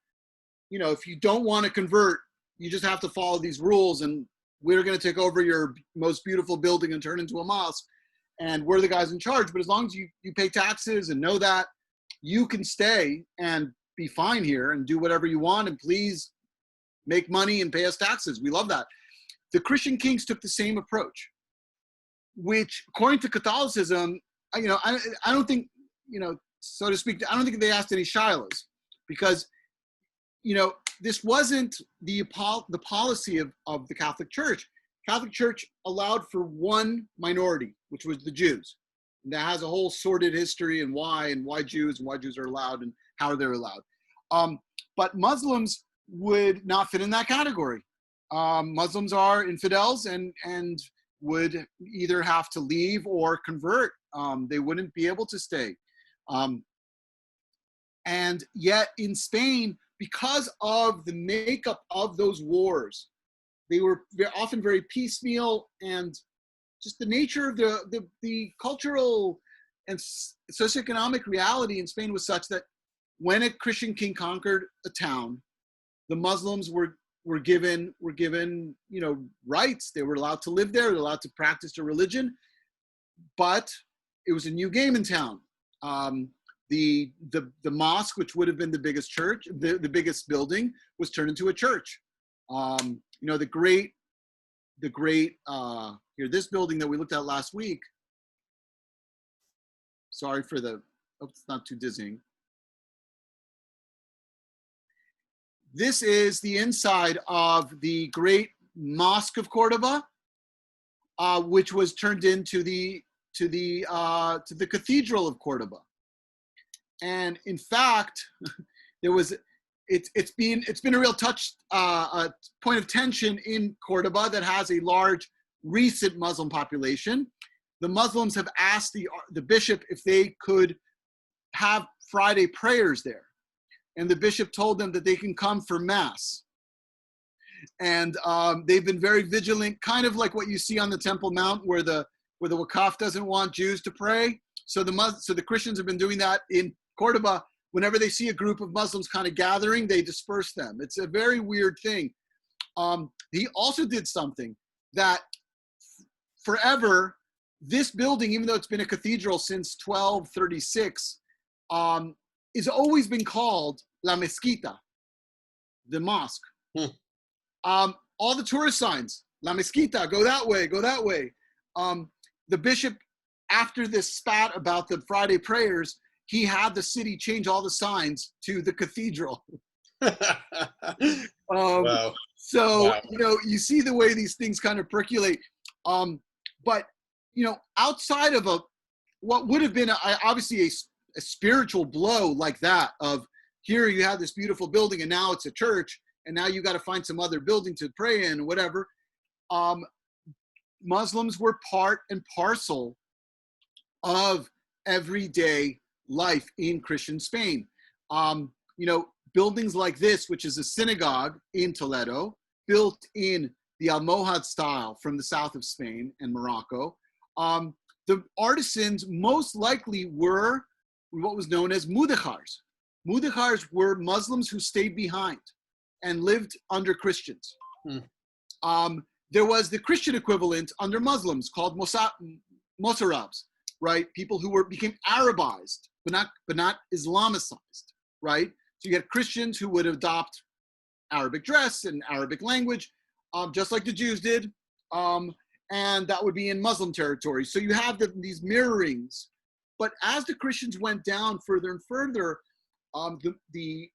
if you don't want to convert, you just have to follow these rules, and we're going to take over your most beautiful building and turn it into a mosque, and we're the guys in charge. But as long as you pay taxes and know that, you can stay and be fine here and do whatever you want, and please make money and pay us taxes. We love that. The Christian kings took the same approach, which, according to Catholicism, I don't think, so to speak, I don't think they asked any shilas, because, this wasn't the policy of the Catholic Church. Catholic Church allowed for one minority, which was the Jews. And that has a whole sordid history and why Jews are allowed and how they're allowed. But Muslims would not fit in that category. Muslims are infidels, and would either have to leave or convert. They wouldn't be able to stay. And yet in Spain, because of the makeup of those wars, they were often very piecemeal, and just the nature of the cultural and socioeconomic reality in Spain was such that when a Christian king conquered a town, the Muslims were given rights. They were allowed to live there, they were allowed to practice their religion, but it was a new game in town. The mosque, which would have been the biggest church, the biggest building, was turned into a church. The great here, this building that we looked at last week. Sorry for hope it's not too dizzying. This is the inside of the great Mosque of Cordoba, which was turned into the Cathedral of Cordoba. And in fact, it's been a real a point of tension in Cordoba that has a large recent Muslim population. The Muslims have asked the bishop if they could have Friday prayers there. And the bishop told them that they can come for Mass. And they've been very vigilant, kind of like what you see on the Temple Mount, where the Wakaf doesn't want Jews to pray. So the Christians have been doing that in Cordoba. Whenever they see a group of Muslims kind of gathering, they disperse them. It's a very weird thing. He also did something that forever, this building, even though it's been a cathedral since 1236, has always been called La Mezquita, the mosque. All the tourist signs, La Mezquita, go that way, go that way. The bishop, after this spat about the Friday prayers, he had the city change all the signs to the cathedral. Wow. So, Wow. you see the way these things kind of percolate. But, outside of what would have been obviously a spiritual blow like that, of here you have this beautiful building and now it's a church, and now you got to find some other building to pray in, whatever. Muslims were part and parcel of everyday life in Christian Spain. Buildings like this, which is a synagogue in Toledo, built in the Almohad style from the south of Spain and Morocco. The artisans most likely were what was known as mudejars. Mudejars were Muslims who stayed behind and lived under Christians. There was the Christian equivalent under Muslims called Mosarabs, right? People who became Arabized, but not Islamicized, right? So you had Christians who would adopt Arabic dress and Arabic language, just like the Jews did, and that would be in Muslim territory. So you have these mirrorings. But as the Christians went down further and further, the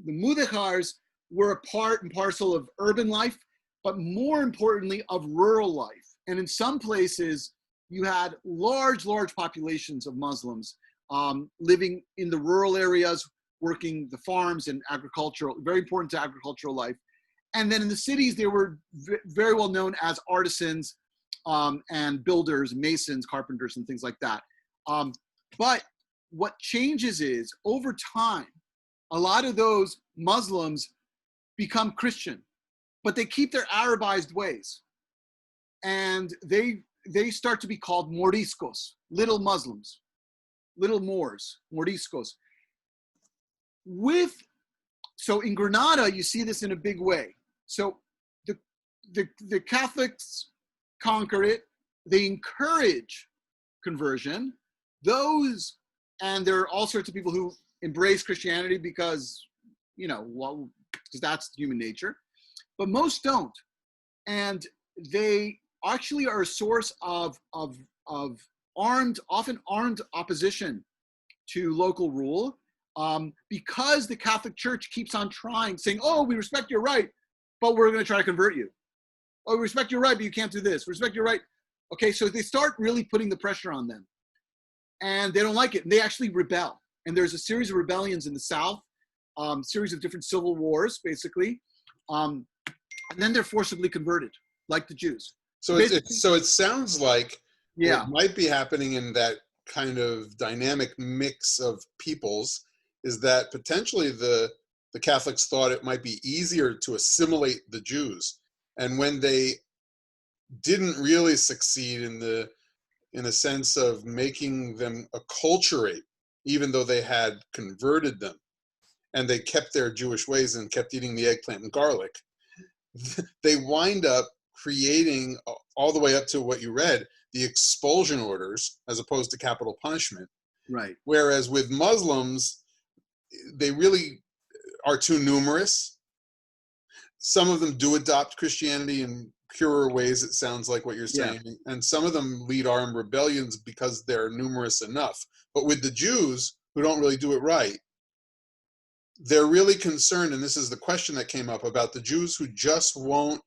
mudejars were a part and parcel of urban life, but more importantly of rural life. And in some places, you had large populations of Muslims living in the rural areas, working the farms and agricultural, very important to agricultural life. And then in the cities, they were very well known as artisans and builders, masons, carpenters, and things like that. But what changes is, over time, a lot of those Muslims become Christian, but they keep their Arabized ways. And they start to be called Moriscos, little Muslims, little Moors, Moriscos. So in Granada, you see this in a big way. So the Catholics conquer it. They encourage conversion. And there are all sorts of people who embrace Christianity because, because that's human nature. But most don't. And they actually are a source of often armed opposition to local rule, because the Catholic Church keeps on saying, oh, we respect your right, but we're going to try to convert you. Oh, we respect your right, but you can't do this. Respect your right. Okay, so they start really putting the pressure on them. And they don't like it. And they actually rebel. And there's a series of rebellions in the South, series of different civil wars, basically. And then they're forcibly converted, like the Jews. So it sounds like Yeah. what might be happening in that kind of dynamic mix of peoples is that potentially the Catholics thought it might be easier to assimilate the Jews, and when they didn't really succeed in a sense of making them acculturate, even though they had converted them, and they kept their Jewish ways and kept eating the eggplant and garlic, they wind up creating, all the way up to what you read, the expulsion orders as opposed to capital punishment. Right. Whereas with Muslims, they really are too numerous. Some of them do adopt Christianity in purer ways, it sounds like what you're saying. Yeah. And some of them lead armed rebellions because they're numerous enough. But with the Jews, who don't really do it right, they're really concerned, and this is the question that came up, about the Jews who just won't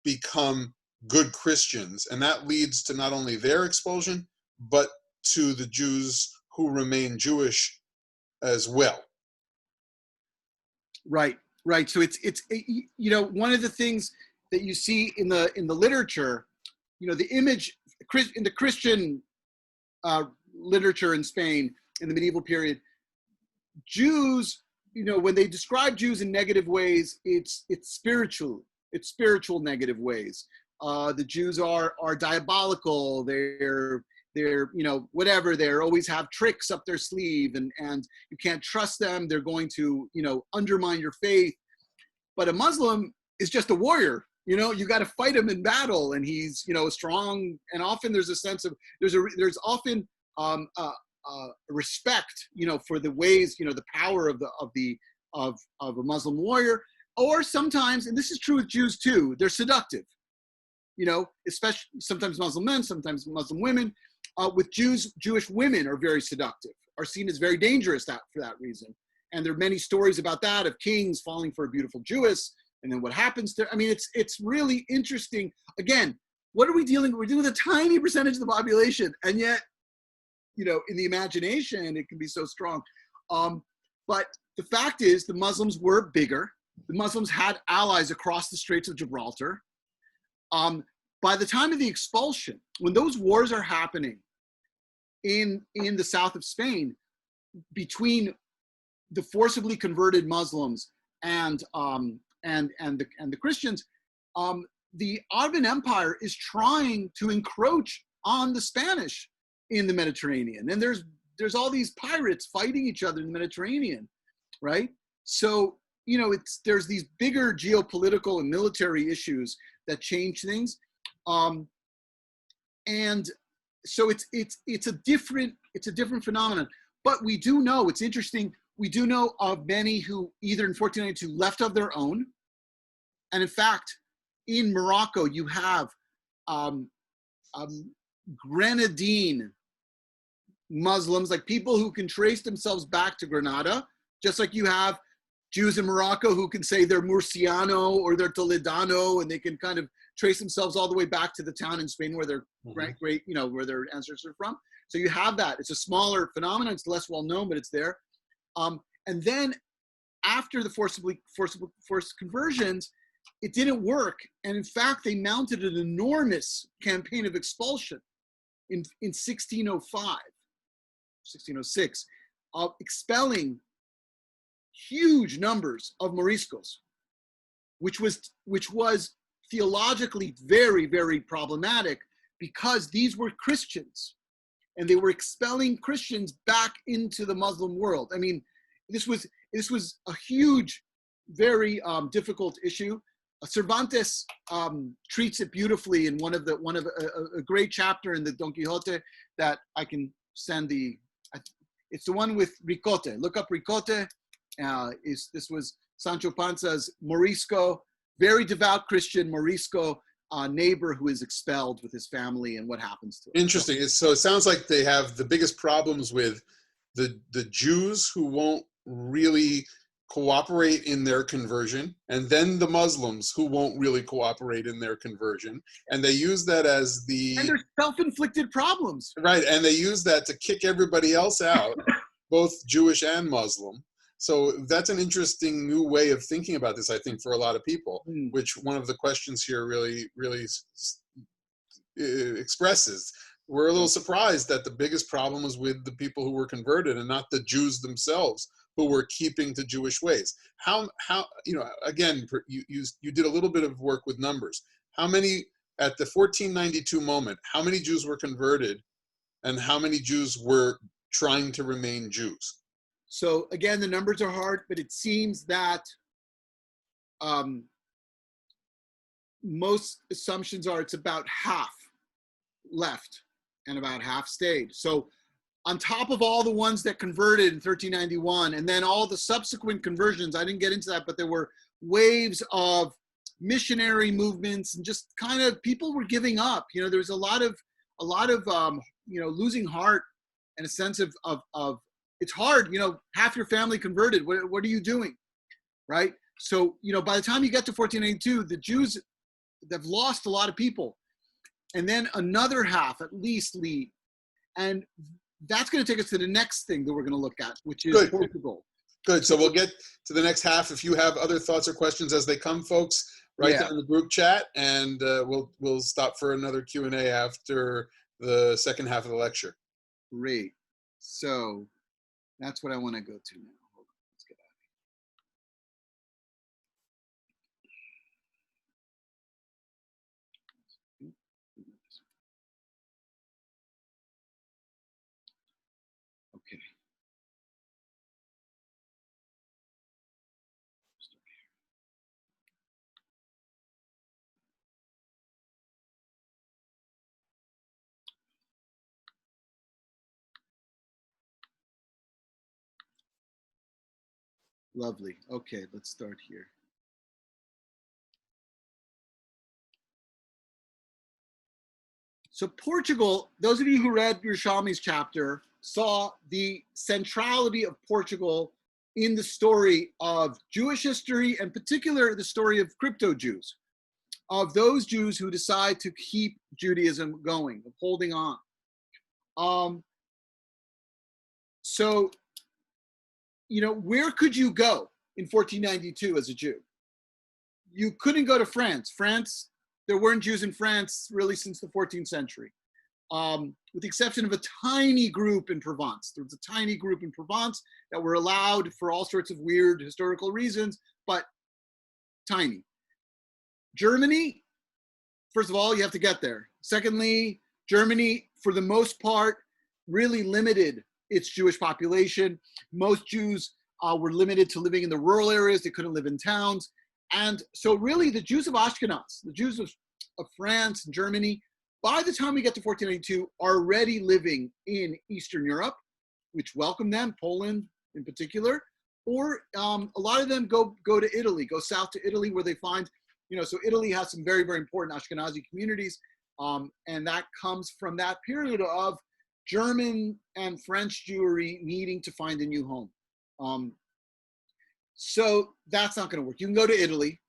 become good Christians. And that leads to not only their expulsion, but to the Jews who remain Jewish as well. Right, right. So it's you know, one of the things that you see in the literature, you know, the image in the Christian literature in Spain in the medieval period, Jews, you know, when they describe Jews in negative ways, it's spiritual negative ways. The Jews are diabolical. They're you know, whatever, they're always have tricks up their sleeve, and you can't trust them. They're going to, you know, undermine your faith. But a Muslim is just a warrior. You know, you got to fight him in battle, and he's, you know, strong. And often there's a sense of there's often respect, you know, for the ways, you know, the power of a Muslim warrior. Or sometimes, and this is true with Jews too, they're seductive. You know, especially sometimes Muslim men, sometimes Muslim women. With Jews, Jewish women are very seductive, are seen as very dangerous for that reason. And there are many stories about that, of kings falling for a beautiful Jewess, and then what happens to, I mean, it's really interesting. Again, what are we dealing with? We're dealing with a tiny percentage of the population, and yet, you know, in the imagination, it can be so strong. But the fact is, the Muslims were bigger. The Muslims had allies across the Straits of Gibraltar. By the time of the expulsion, when those wars are happening in the south of Spain between the forcibly converted Muslims and the Christians, the Ottoman Empire is trying to encroach on the Spanish in the Mediterranean, and there's all these pirates fighting each other in the Mediterranean, right? So, you know, there's these bigger geopolitical and military issues that change things. And so it's a different phenomenon. But we do know, it's interesting, we do know of many who either in 1492 left of their own. And in fact, in Morocco, you have Grenadine Muslims, like people who can trace themselves back to Granada, just like you have Jews in Morocco who can say they're Murciano or they're Toledano, and they can kind of trace themselves all the way back to the town in Spain where their great, you know, where their ancestors are from. So you have that. It's a smaller phenomenon. It's less well known, but it's there. And then after the forced conversions, it didn't work. And in fact, they mounted an enormous campaign of expulsion in 1605, 1606, expelling huge numbers of Moriscos, which was theologically very, very problematic, because these were Christians and they were expelling Christians back into the Muslim world. I mean, this was a huge, very difficult issue. Cervantes treats it beautifully in a great chapter in the Don Quixote that I can send it's the one with Ricote. Look up Ricote. This was Sancho Panza's Morisco, very devout Christian Morisco neighbor who is expelled with his family, and what happens to him. Interesting. So it sounds like they have the biggest problems with the Jews who won't really cooperate in their conversion, and then the Muslims who won't really cooperate in their conversion. And they use that as and they're self-inflicted problems. Right, and they use that to kick everybody else out, both Jewish and Muslim. So that's an interesting new way of thinking about this, I think, for a lot of people, which one of the questions here really expresses. We're a little surprised that the biggest problem was with the people who were converted and not the Jews themselves who were keeping to Jewish ways. How again, you did a little bit of work with numbers. How many at the 1492 moment? How many Jews were converted, and how many Jews were trying to remain Jews? So again, the numbers are hard, but it seems that most assumptions are it's about half left and about half stayed. So on top of all the ones that converted in 1391, and then all the subsequent conversions, I didn't get into that, but there were waves of missionary movements and just kind of people were giving up. There was a lot of losing heart and a sense of it's hard. Half your family converted. What are you doing, right? So by the time you get to 1482, the Jews, they've lost a lot of people, and then another half at least leave, and that's going to take us to the next thing that we're going to look at, which is Portugal. Good. So we'll get to the next half. If you have other thoughts or questions as they come, folks, write them in the group chat, and we'll stop for another Q&A after the second half of the lecture. Great. So that's what I want to go to now. Hold on. Let's get out of here. Okay. Lovely. Okay, let's start here. So Portugal, those of you who read Yerushalmi's chapter saw the centrality of Portugal in the story of Jewish history, and particular the story of crypto Jews, of those Jews who decide to keep Judaism going, of holding on. So, where could you go in 1492 as a Jew? You couldn't go to France. There weren't Jews in France really since the 14th century, with the exception of a tiny group in Provence. There was a tiny group in Provence that were allowed for all sorts of weird historical reasons, but tiny. Germany, first of all, you have to get there. Secondly, Germany, for the most part, really limited its Jewish population. Most Jews were limited to living in the rural areas. They couldn't live in towns. And so really the Jews of Ashkenaz, the Jews of France and Germany, by the time we get to 1492, are already living in Eastern Europe, which welcomed them, Poland in particular, or a lot of them go to Italy, go south to Italy, where they find, so Italy has some very, very important Ashkenazi communities, and that comes from that period of German and French Jewry needing to find a new home. So that's not going to work. You can go to Italy,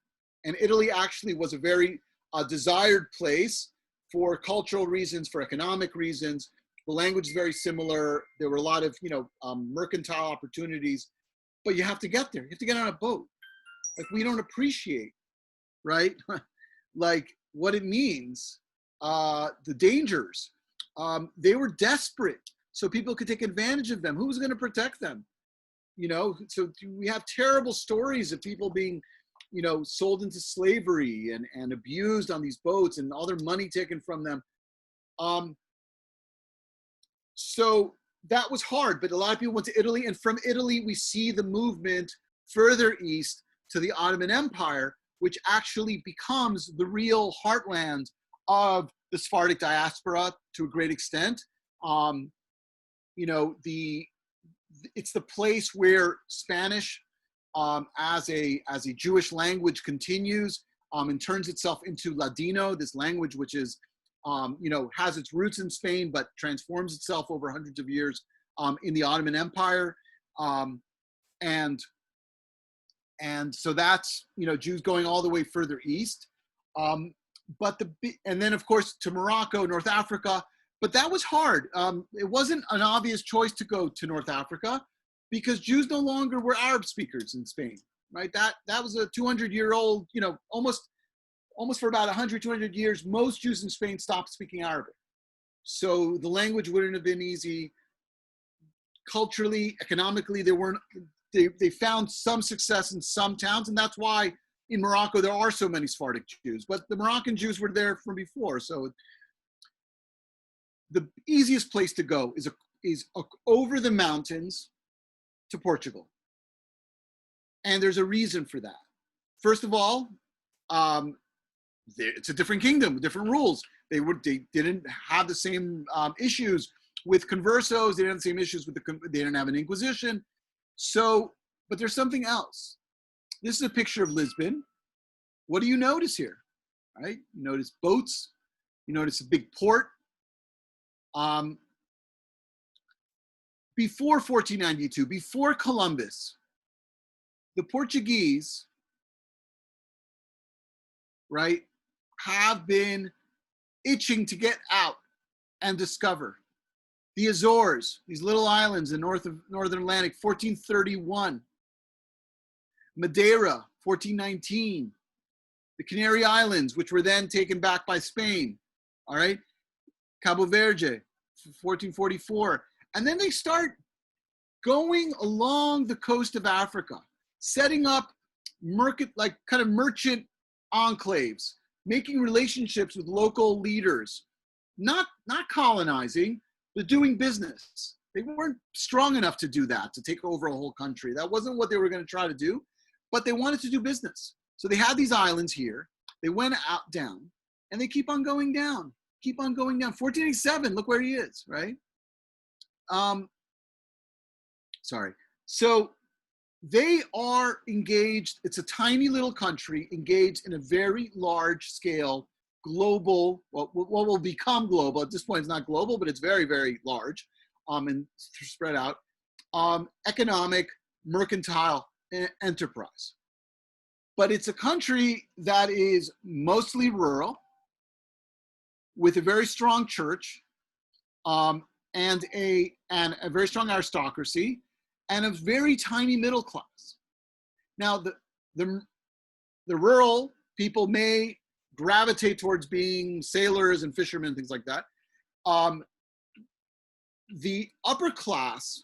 and Italy actually was a very desired place for cultural reasons, for economic reasons. The language is very similar. There were a lot of, mercantile opportunities, but you have to get there. You have to get on a boat. Like, we don't appreciate, right? Like what it means, the dangers. They were desperate, so people could take advantage of them. Who was going to protect them? So we have terrible stories of people being, sold into slavery and abused on these boats and all their money taken from them. So that was hard, but a lot of people went to Italy, and from Italy, we see the movement further east to the Ottoman Empire, which actually becomes the real heartland of the Sephardic diaspora to a great extent. It's the place where Spanish as a Jewish language continues and turns itself into Ladino, this language which is, has its roots in Spain, but transforms itself over hundreds of years in the Ottoman Empire. And so that's, Jews going all the way further east. And then of course to Morocco, North Africa. But that was hard. It wasn't an obvious choice to go to North Africa because Jews no longer were Arab speakers in Spain, right? That was a 200-year-old, almost almost for about 100, 200 years, most Jews in Spain stopped speaking Arabic. So the language wouldn't have been easy. Culturally, economically, they found some success in some towns, and that's why in Morocco there are so many Sephardic Jews. But the Moroccan Jews were there from before. So the easiest place to go is over the mountains to Portugal. And there's a reason for that. First of all, it's a different kingdom, different rules. They didn't have the same issues with conversos. They didn't have the same issues with they didn't have an Inquisition. So, but there's something else. This is a picture of Lisbon. What do you notice here? Right? You notice boats. You notice a big port. Before 1492, before Columbus, the Portuguese, right, have been itching to get out and discover. The Azores, these little islands in northern Atlantic, 1431. Madeira, 1419. The Canary Islands, which were then taken back by Spain, all right? Cabo Verde, 1444. And then they start going along the coast of Africa, setting up kind of merchant enclaves, making relationships with local leaders, not colonizing, but doing business. They weren't strong enough to do that, to take over a whole country. That wasn't what they were going to try to do, but they wanted to do business. So they had these islands here. They went out down, and they keep on going down, keep on going down. 1487, look where he is, right? So they are engaged. It's a tiny little country engaged in a very large scale global, what will become global. At this point, it's not global, but it's very, very large and spread out, economic, mercantile enterprise. But it's a country that is mostly rural, with a very strong church, and a very strong aristocracy, and a very tiny middle class. Now, the rural people may gravitate towards being sailors and fishermen, things like that. The upper class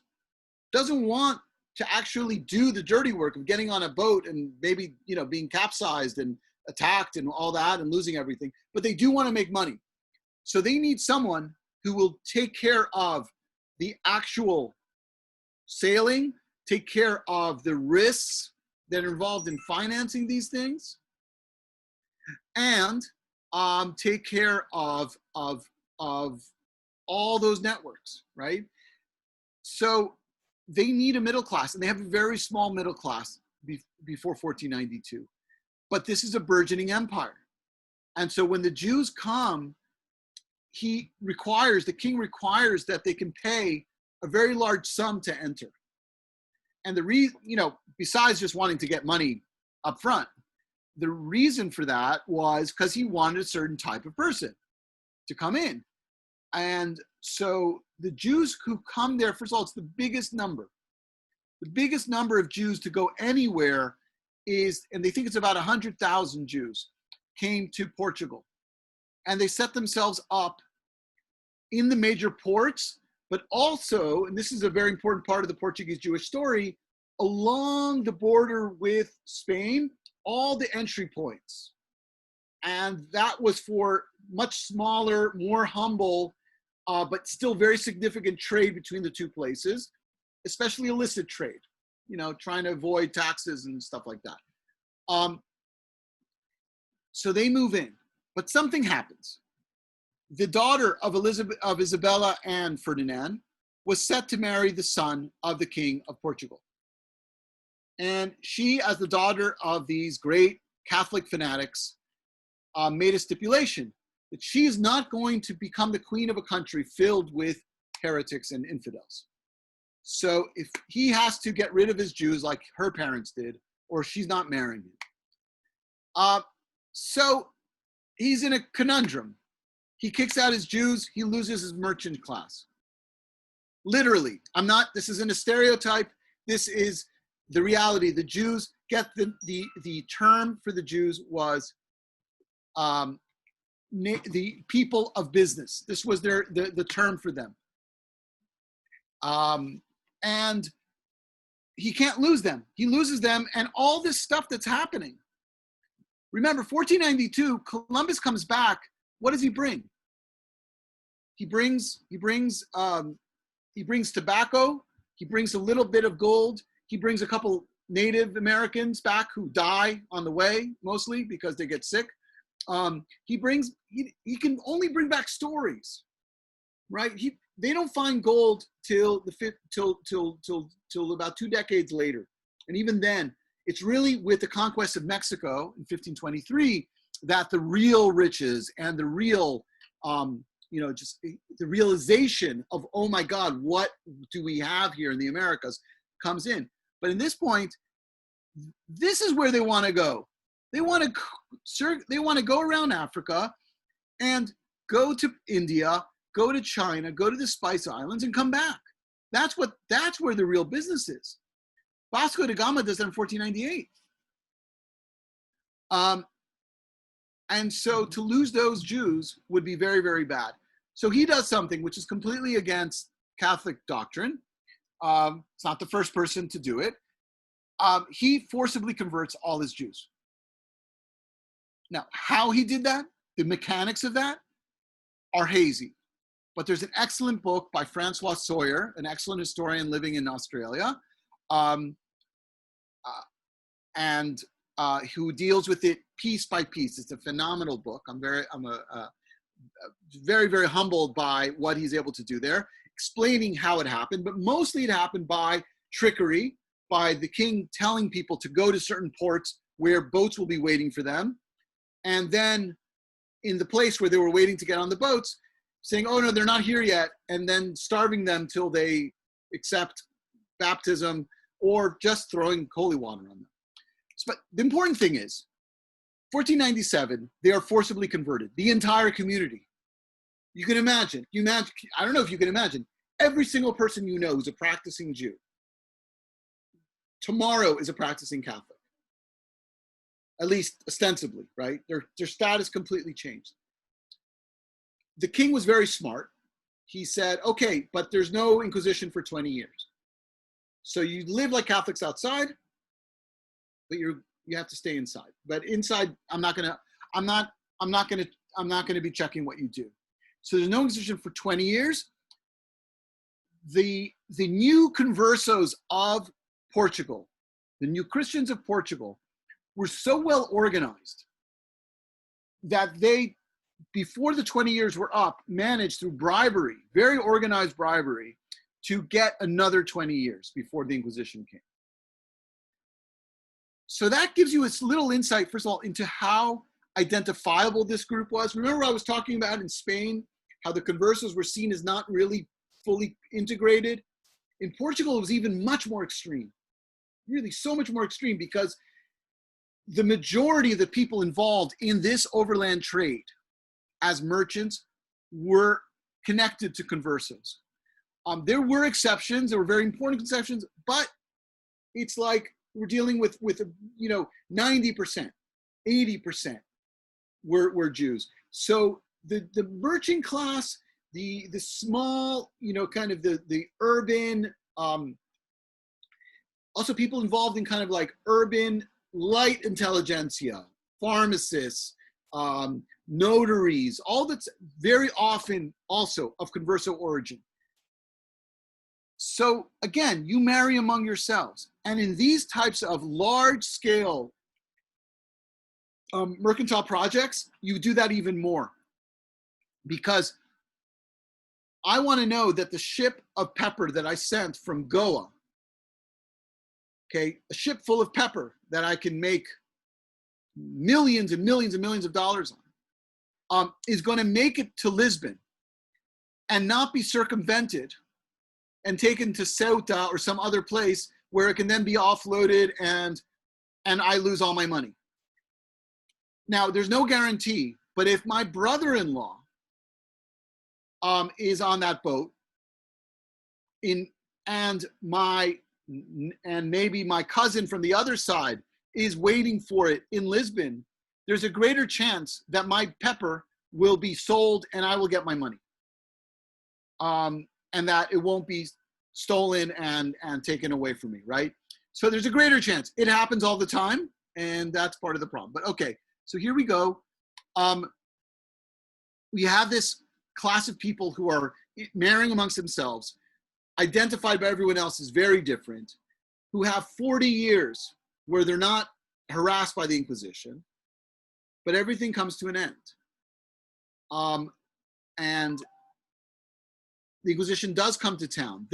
doesn't want to actually do the dirty work of getting on a boat and maybe, being capsized and attacked and all that and losing everything, but they do want to make money. So they need someone who will take care of the actual sailing, take care of the risks that are involved in financing these things, and take care of all those networks, right? So they need a middle class, and they have a very small middle class before 1492. But this is a burgeoning empire. And so when the Jews come, the king requires that they can pay a very large sum to enter. And the reason, besides just wanting to get money up front, the reason for that was because he wanted a certain type of person to come in. And so the Jews who come there, first of all, it's the biggest number. The biggest number of Jews to go anywhere is, and they think it's about 100,000 Jews, came to Portugal. And they set themselves up in the major ports, but also, and this is a very important part of the Portuguese Jewish story, along the border with Spain, all the entry points. And that was for much smaller, more humble, but still very significant trade between the two places, especially illicit trade, trying to avoid taxes and stuff like that. So they move in, but something happens. The daughter of Isabella and Ferdinand was set to marry the son of the King of Portugal. And she, as the daughter of these great Catholic fanatics, made a stipulation that she is not going to become the queen of a country filled with heretics and infidels. So if he has to get rid of his Jews like her parents did, or she's not marrying him. So he's in a conundrum. He kicks out his Jews, he loses his merchant class. Literally, this isn't a stereotype, this is the reality. The Jews get the term for the Jews was the people of business. This was the term for them. And he can't lose them. He loses them, and all this stuff that's happening. Remember, 1492, Columbus comes back. What does he bring? He brings tobacco. He brings a little bit of gold. He brings a couple Native Americans back who die on the way, mostly because they get sick. He can only bring back stories, right? They don't find gold till about 2 decades later, and even then, it's really with the conquest of Mexico in 1523 that the real riches and the real, just the realization of, oh my God, what do we have here in the Americas comes in. But in this point, this is where they want to go. They want to go around Africa and go to India, go to China, go to the Spice Islands, and come back. That's where the real business is. Vasco da Gama does that in 1498. And so to lose those Jews would be very, very bad. So he does something which is completely against Catholic doctrine. It's not the first person to do it. He forcibly converts all his Jews. Now, how he did that, the mechanics of that, are hazy. But there's an excellent book by Francois Sawyer, an excellent historian living in Australia, and who deals with it piece by piece. It's a phenomenal book. I'm very, very humbled by what he's able to do there, explaining how it happened. But mostly it happened by trickery, by the king telling people to go to certain ports where boats will be waiting for them, and then in the place where they were waiting to get on the boats, saying, oh no, they're not here yet, and then starving them till they accept baptism, or just throwing holy water on them. But the important thing is, 1497, they are forcibly converted, the entire community. You can imagine, I don't know if you can imagine, every single person you know who's a practicing Jew, tomorrow is a practicing Catholic. At least ostensibly, right? Their status completely changed. The king was very smart. He said, okay, but there's no Inquisition for 20 years. So you live like Catholics outside, but you have to stay inside. But inside, I'm not gonna be checking what you do. So there's no Inquisition for 20 years. The new conversos of Portugal, the new Christians of Portugal, were so well organized that they, before the 20 years were up, managed through bribery, very organized bribery, to get another 20 years before the Inquisition came. So that gives you a little insight, first of all, into how identifiable this group was. Remember I was talking about in Spain, how the conversos were seen as not really fully integrated? In Portugal, it was even much more extreme, really so much more extreme, because the majority of the people involved in this overland trade as merchants were connected to conversos. There were exceptions, there were very important exceptions, but it's like we're dealing with 90%, 80% were Jews. So the merchant class, the small, kind of the urban, also people involved in kind of like urban light intelligentsia, pharmacists, notaries, all that's very often also of converso origin. So again, you marry among yourselves. And in these types of large scale mercantile projects, you do that even more. Because I want to know that the ship of pepper that I sent from Goa, okay, a ship full of pepper that I can make millions and millions and millions of dollars on, is going to make it to Lisbon and not be circumvented and taken to Ceuta or some other place where it can then be offloaded and I lose all my money. Now, there's no guarantee, but if my brother-in-law is on that boat and maybe my cousin from the other side is waiting for it in Lisbon, there's a greater chance that my pepper will be sold and I will get my money. And that it won't be stolen and taken away from me, right? So there's a greater chance. It happens all the time, and that's part of the problem. But okay, so here we go. We have this class of people who are marrying amongst themselves, identified by everyone else as very different, who have 40 years where they're not harassed by the Inquisition, but everything comes to an end. And the Inquisition does come to town.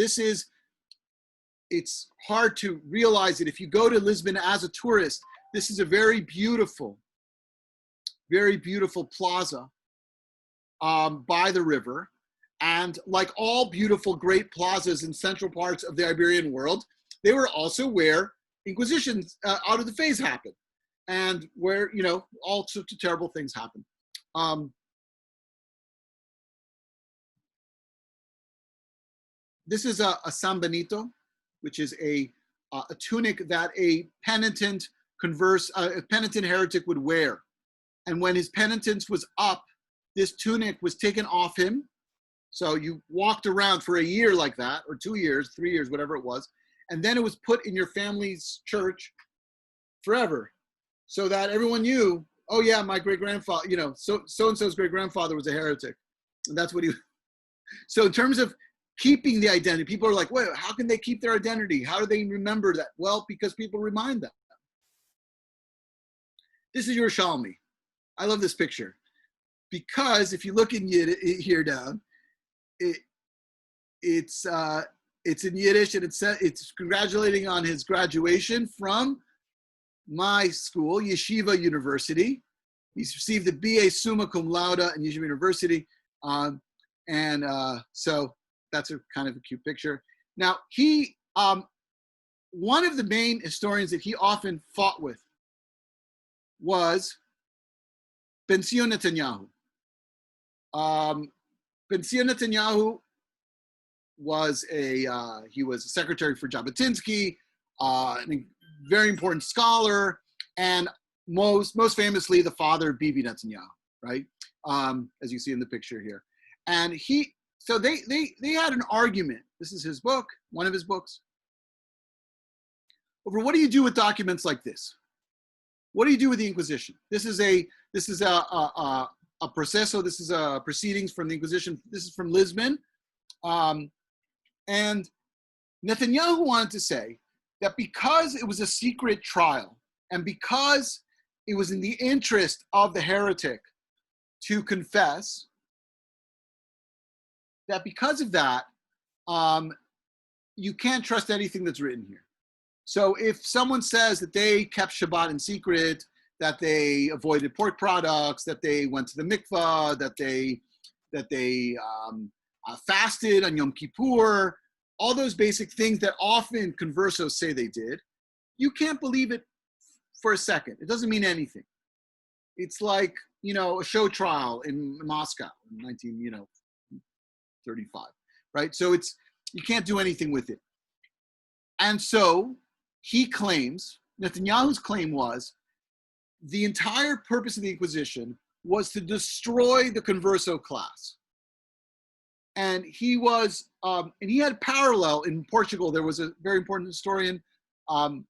It's hard to realize it. If you go to Lisbon as a tourist, this is a very beautiful plaza by the river. And like all beautiful, great plazas in central parts of the Iberian world, they were also where Inquisitions out of the phase happened, and where, all sorts of terrible things happen. This is a San Benito, which is a tunic that a penitent heretic would wear. And when his penitence was up, this tunic was taken off him. So you walked around for a year like that, or 2 years, 3 years, whatever it was. And then it was put in your family's church forever, so that everyone knew, oh yeah, my great-grandfather, so-and-so's great-grandfather was a heretic. And that's what he, so in terms of keeping the identity, people are like, wait, how can they keep their identity? How do they remember that? Well, because people remind them. This is Yerushalmi. I love this picture, because if you look in here down, it's in Yiddish, and it's congratulating on his graduation from my school, Yeshiva University. He's received a BA Summa Cum Laude in Yeshiva University, so that's a kind of a cute picture. Now he, one of the main historians that he often fought with was Benzion Netanyahu. Benzion Netanyahu was he was a secretary for Jabotinsky, a very important scholar, and most famously the father of Bibi Netanyahu, right? As you see in the picture here. And so they had an argument. This is his book, one of his books, over what do you do with documents like this? What do you do with the Inquisition? This is a proceso. This is proceedings from the Inquisition. This is from Lisbon. And Netanyahu wanted to say that because it was a secret trial, and because it was in the interest of the heretic to confess, that because of that, you can't trust anything that's written here. So if someone says that they kept Shabbat in secret, that they avoided pork products, that they went to the mikvah, that they fasted on Yom Kippur, all those basic things that often conversos say they did, you can't believe it for a second. It doesn't mean anything. It's like, a show trial in Moscow in 1935, right? So you can't do anything with it. And so he claims, Netanyahu's claim was, the entire purpose of the Inquisition was to destroy the converso class. And he was, and he had parallel in Portugal. There was a very important historian, Jose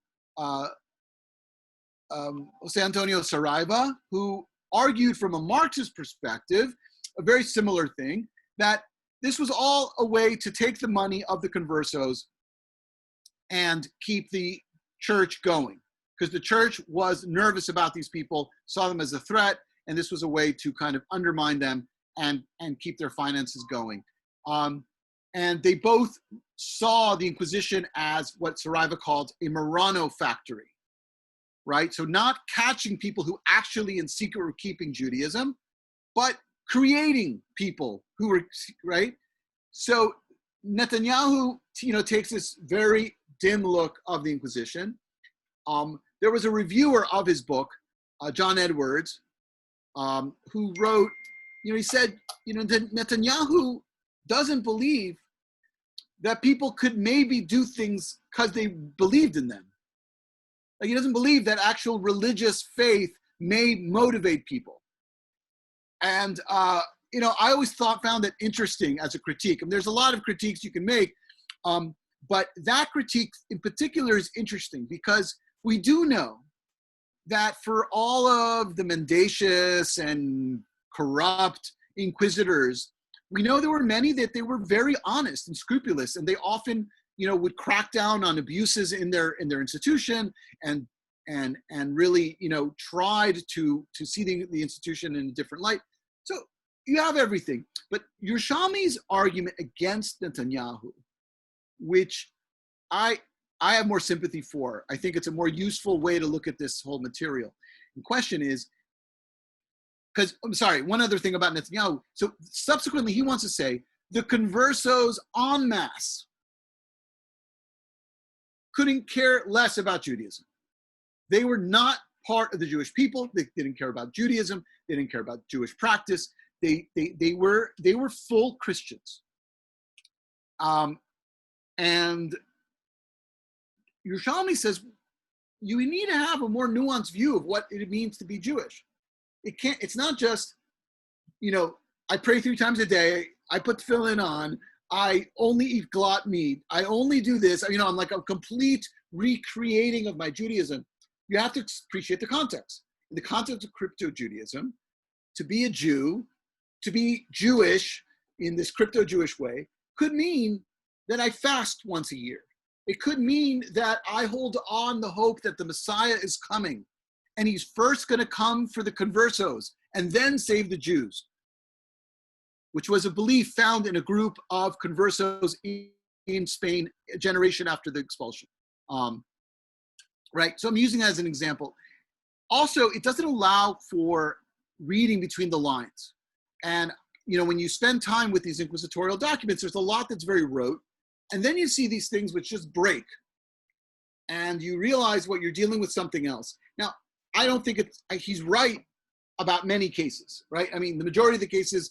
Antonio Saraiva, who argued from a Marxist perspective, a very similar thing, that this was all a way to take the money of the conversos and keep the church going. Because the church was nervous about these people, saw them as a threat, and this was a way to kind of undermine them and keep their finances going. And they both saw the Inquisition as what Saraiva called a Murano factory, right? So not catching people who actually in secret were keeping Judaism, but creating people who were, right? So Netanyahu, takes this very dim look of the Inquisition. There was a reviewer of his book, John Edwards, who wrote, he said, Netanyahu doesn't believe that people could maybe do things because they believed in them. Like, he doesn't believe that actual religious faith may motivate people. And, I always found that interesting as a critique. And there's a lot of critiques you can make, but that critique in particular is interesting because we do know that for all of the mendacious and corrupt inquisitors, we know there were many that they were very honest and scrupulous, and they often, would crack down on abuses in their institution and really, tried to see the institution in a different light. So you have everything. But Yerushalmi's argument against Netanyahu, which I have more sympathy for. I think it's a more useful way to look at this whole material. The question is, because, I'm sorry, one other thing about Netanyahu. So subsequently, he wants to say the conversos en masse couldn't care less about Judaism. They were not part of the Jewish people. They didn't care about Judaism. They didn't care about Jewish practice. They were full Christians. And Yerushalmi says you need to have a more nuanced view of what it means to be Jewish. It's not just, I pray 3 times a day, I put tefillin on, I only eat glot meat, I only do this, I'm like a complete recreating of my Judaism. You have to appreciate the context. In the context of crypto-Judaism, to be a Jew, to be Jewish in this crypto-Jewish way, could mean that I fast once a year. It could mean that I hold on the hope that the Messiah is coming, and he's first going to come for the conversos and then save the Jews, which was a belief found in a group of conversos in Spain a generation after the expulsion. Right? So I'm using that as an example. Also, it doesn't allow for reading between the lines. And, when you spend time with these inquisitorial documents, there's a lot that's very rote. And then you see these things which just break. And you realize what you're dealing with something else. Now, I don't think he's right about many cases, right? I mean, the majority of the cases,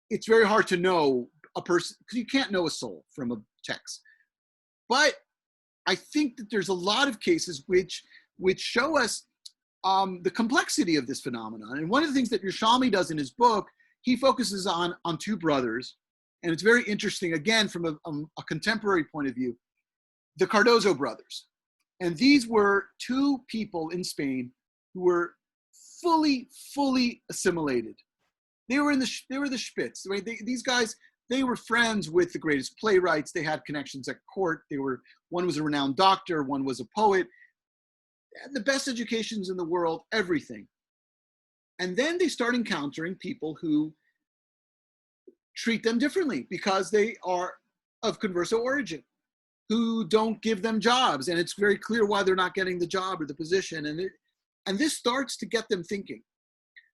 it's very hard to know a person, because you can't know a soul from a text. But I think that there's a lot of cases which show us the complexity of this phenomenon. And one of the things that Yerushalmi does in his book, he focuses on 2 brothers. And it's very interesting, again, from a contemporary point of view, the Cardozo brothers. And these were 2 people in Spain who were fully assimilated. They were the Spitz. Right? These guys, they were friends with the greatest playwrights. They had connections at court. One was a renowned doctor. One was a poet. They had the best educations in the world, everything. And then they start encountering people who treat them differently because they are of converso origin, who don't give them jobs. And it's very clear why they're not getting the job or the position. And this starts to get them thinking.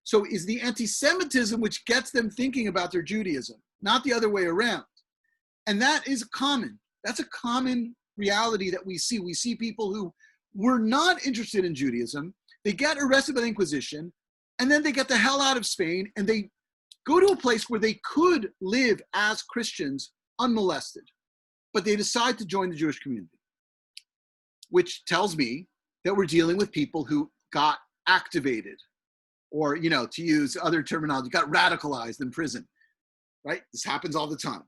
So is the anti-Semitism which gets them thinking about their Judaism, not the other way around. And that is common. That's a common reality that we see. We see people who were not interested in Judaism. They get arrested by the Inquisition, and then they get the hell out of Spain, and they go to a place where they could live as Christians unmolested. But they decide to join the Jewish community, which tells me that we're dealing with people who got activated, or, to use other terminology, got radicalized in prison, right? This happens all the time,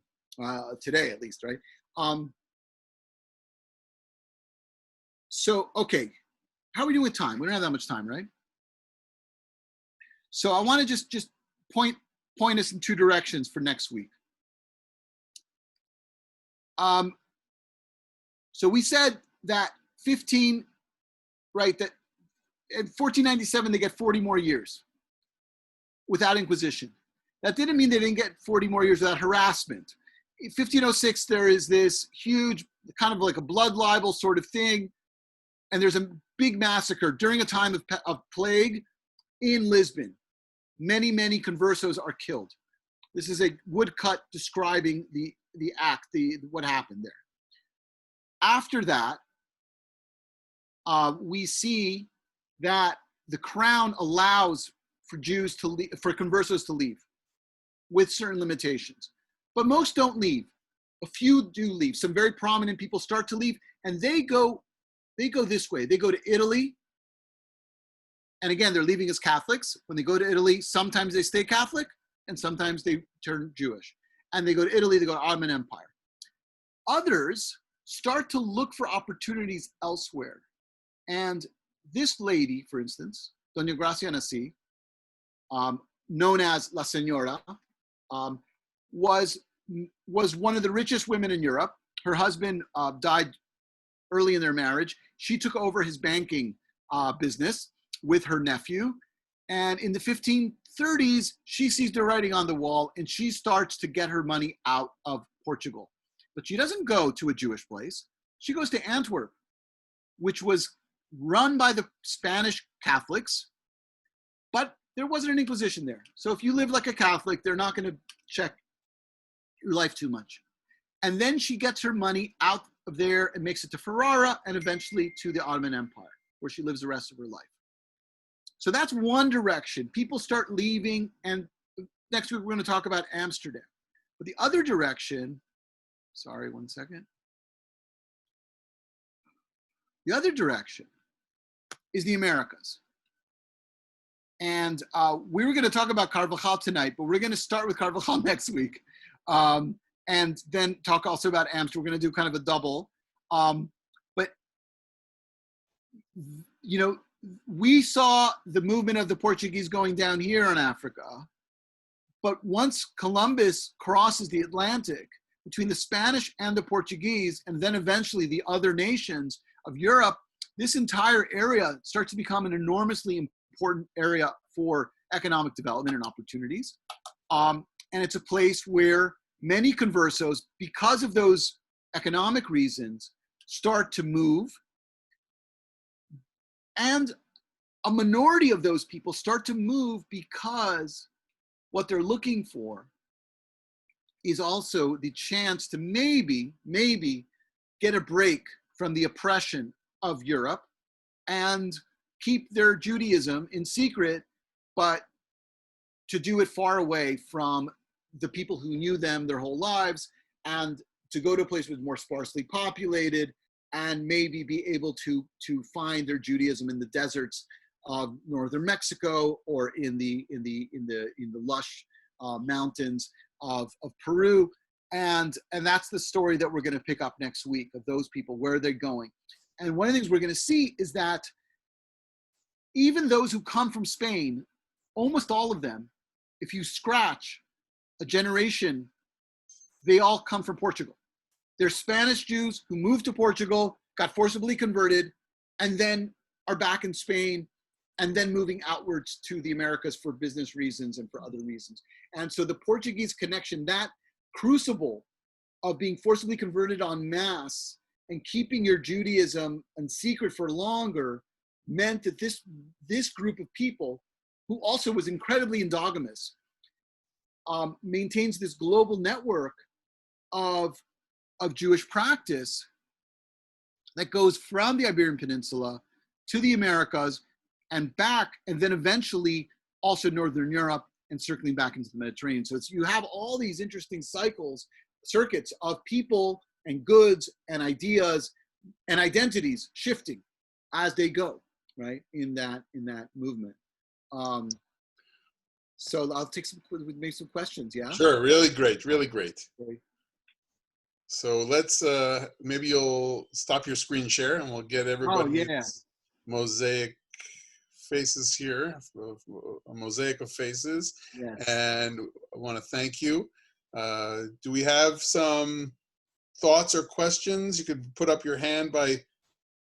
today at least, right? So, okay, how are we doing with time? We don't have that much time, right? So I want to just point us in 2 directions for next week. So we said that 15, right, that in 1497, they get 40 more years without Inquisition. That didn't mean they didn't get 40 more years without harassment. In 1506, there is this huge, kind of like a blood libel sort of thing, and there's a big massacre during a time of plague in Lisbon. Many conversos are killed. This is a woodcut describing the act, what happened there. After that, we see that the crown allows for Jews to leave, for conversos to leave, with certain limitations. But most don't leave. A few do leave. Some very prominent people start to leave, and they go this way. They go to Italy, And again, they're leaving as Catholics. When they go to Italy, sometimes they stay Catholic and sometimes they turn Jewish. And they go to Italy, they go to Ottoman Empire. Others start to look for opportunities elsewhere. And this lady, for instance, Doña Gracia Nasi, known as La Señora, was one of the richest women in Europe. Her husband died early in their marriage. She took over his banking business with her nephew. And in the 1530s, she sees the writing on the wall and she starts to get her money out of Portugal. But she doesn't go to a Jewish place. She goes to Antwerp, which was run by the Spanish Catholics, but there wasn't an Inquisition there. So if you live like a Catholic, they're not going to check your life too much. And then she gets her money out of there and makes it to Ferrara and eventually to the Ottoman Empire, where she lives the rest of her life. So that's one direction. People start leaving, and next week we're going to talk about Amsterdam. But the other direction, sorry, one second. The other direction is the Americas. And we were going to talk about Carvajal tonight, but we're going to start with Carvajal next week. And then talk also about Amsterdam. We're going to do kind of a double. But, you know, we saw the movement of the Portuguese going down here in Africa. But once Columbus crosses the Atlantic between the Spanish and the Portuguese, and then eventually the other nations of Europe, this entire area starts to become an enormously important area for economic development and opportunities. And it's a place where many conversos, because of those economic reasons, start to move. And a minority of those people start to move because what they're looking for is also the chance to maybe get a break from the oppression of Europe and keep their Judaism in secret, but to do it far away from the people who knew them their whole lives, and to go to a place that's more sparsely populated and maybe be able to find their Judaism in the deserts of northern Mexico or in the lush mountains of Peru. And that's the story that we're going to pick up next week of those people, where they're going. And one of the things we're going to see is that even those who come from Spain, almost all of them, if you scratch a generation, they all come from Portugal. They're Spanish Jews who moved to Portugal, got forcibly converted, and then are back in Spain, and then moving outwards to the Americas for business reasons and for other reasons. And so the Portuguese connection, that crucible of being forcibly converted en masse and keeping your Judaism in secret for longer, meant that this group of people, who also was incredibly endogamous, maintains this global network of Jewish practice that goes from the Iberian Peninsula to the Americas and back, and then eventually also Northern Europe and circling back into the Mediterranean. So you have all these interesting circuits of people and goods and ideas and identities shifting as they go, right, in that movement. So I'll make some questions, yeah? Sure, really great, really great. Okay. So let's, maybe you'll stop your screen share and we'll get everybody's mosaic faces here, a mosaic of faces. Yes. And I want to thank you. Do we have some thoughts or questions? You could put up your hand by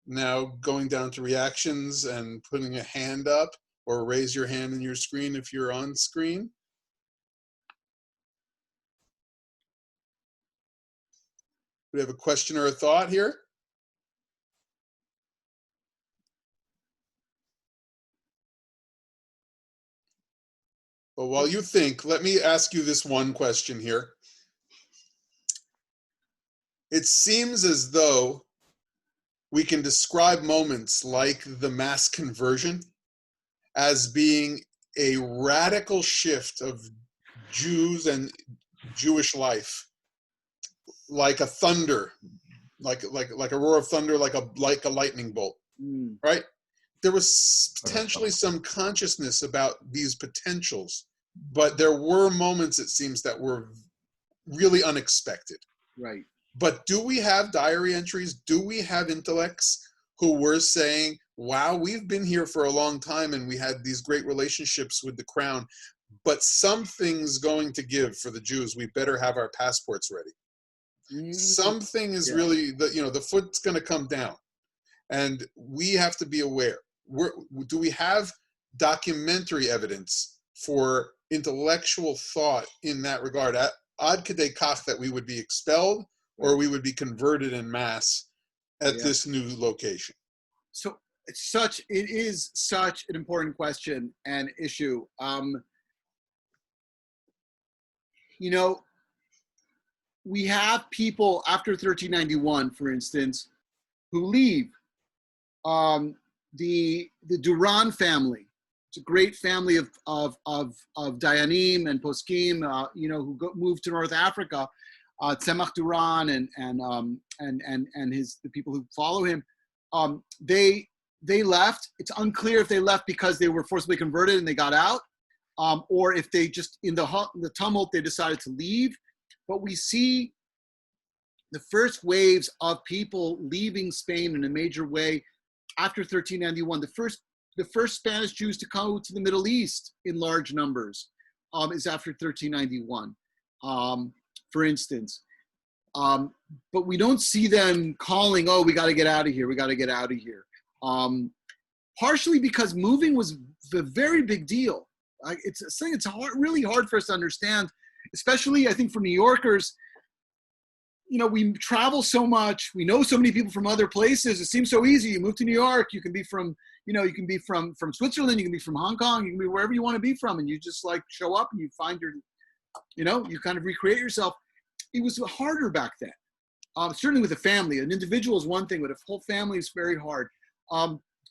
now going down to reactions and putting a hand up, or raise your hand in your screen if you're on screen. Do we have a question or a thought here? Well, while you think, let me ask you this one question here. It seems as though we can describe moments like the mass conversion as being a radical shift of Jews and Jewish life, like a thunder, like a roar of thunder, like a lightning bolt, right? there was potentially some consciousness about these potentials, but there were moments, it seems, that were really unexpected. Right. But do we have diary entries? Do we have intellects who were saying, wow, we've been here for a long time and we had these great relationships with the crown, but something's going to give for the Jews. We better have our passports ready. Something is really, the foot's going to come down. And we have to be aware. Do we have documentary evidence for intellectual thought in that regard? Ad kadei kach that we would be expelled or we would be converted en masse at this new location? So it is such an important question and issue. We have people after 1391, for instance, who leave. The Duran family. It's a great family of Dayanim and Poskim, who moved to North Africa. Tzemach Duran and the people who follow him. They left. It's unclear if they left because they were forcibly converted and they got out, or if they just in the tumult they decided to leave. But we see the first waves of people leaving Spain in a major way after 1391. The first Spanish Jews to come to the Middle East in large numbers is after 1391, for instance. But we don't see them calling, oh, we got to get out of here. We got to get out of here. Partially because moving was a very big deal. It's really hard for us to understand, especially I think for New Yorkers. We travel so much. We know so many people from other places. It seems so easy. You move to New York. You can be from, from Switzerland. You can be from Hong Kong. You can be wherever you want to be from. And you just like show up and you find you kind of recreate yourself. It was harder back then. Certainly with a family. An individual is one thing, but a whole family is very hard.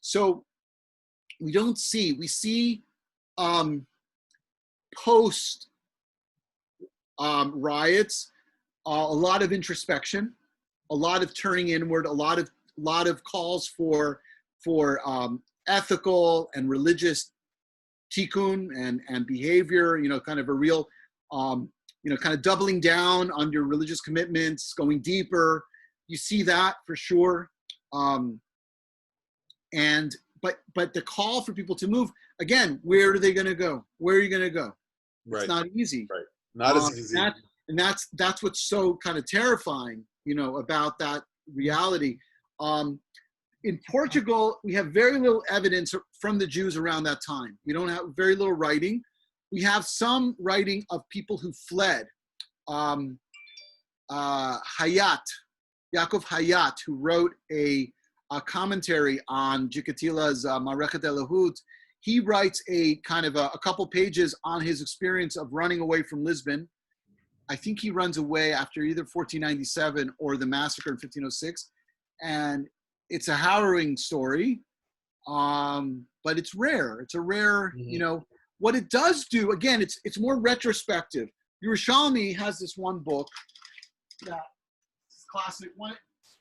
So we see post riots, a lot of introspection, a lot of turning inward, a lot of calls for ethical and religious tikkun and behavior. Kind of a real, kind of doubling down on your religious commitments, going deeper. You see that for sure. But the call for people to move again. Where are they going to go? Where are you going to go? Right. It's not easy. Right. Not as easy. That's what's so kind of terrifying, about that reality. In Portugal, we have very little evidence from the Jews around that time. We don't have very little writing. We have some writing of people who fled. Yaakov Hayat, who wrote a commentary on Jikatila's Marechet Elahut, he writes a kind of a couple pages on his experience of running away from Lisbon. I think he runs away after either 1497 or the massacre in 1506. And it's a harrowing story, but it's rare. It's a rare, what it does do, again, it's more retrospective. Yerushalmi has this one book that is classic.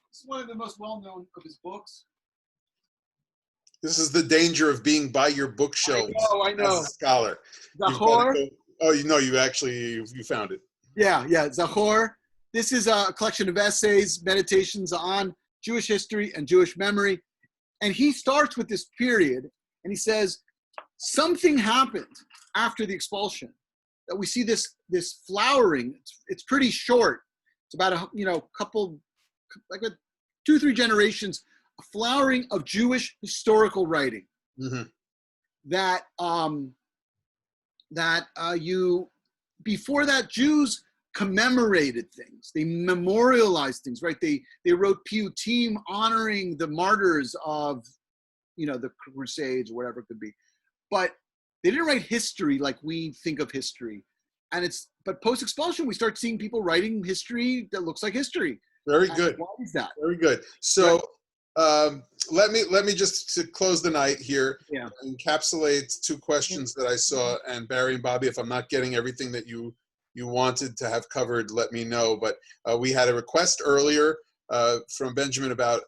It's one of the most well-known of his books. This is the danger of being by your bookshelf. I know. As a scholar. Zachor. You found it. Yeah, Zachor. This is a collection of essays, meditations on Jewish history and Jewish memory. And he starts with this period, and he says, something happened after the expulsion, that we see this flowering. It's pretty short. It's about a couple, like 2-3 generations, a flowering of Jewish historical writing. Mm-hmm. Before that, Jews commemorated things. They memorialized things, right? They wrote piyutim honoring the martyrs of, the Crusades or whatever it could be. But they didn't write history like we think of history. But post-expulsion, we start seeing people writing history that looks like history. Very good. Why is that? Very good. So let me just, to close the night here, encapsulate 2 questions that I saw. And Barry and Bobby, if I'm not getting everything that you wanted to have covered, let me know. But we had a request earlier from Benjamin about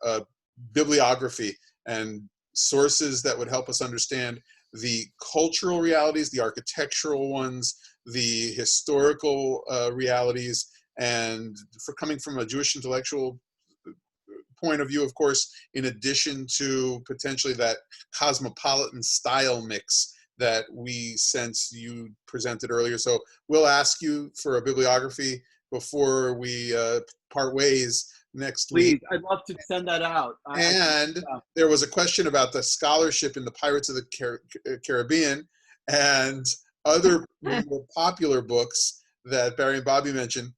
bibliography and sources that would help us understand the cultural realities, the architectural ones, the historical realities, and for coming from a Jewish intellectual point of view, of course, in addition to potentially that cosmopolitan style mix that we sense you presented earlier. So we'll ask you for a bibliography before we part ways next week. Please, I'd love to send that out. And there was a question about the scholarship in the Pirates of the Caribbean and other more popular books that Barry and Bobby mentioned.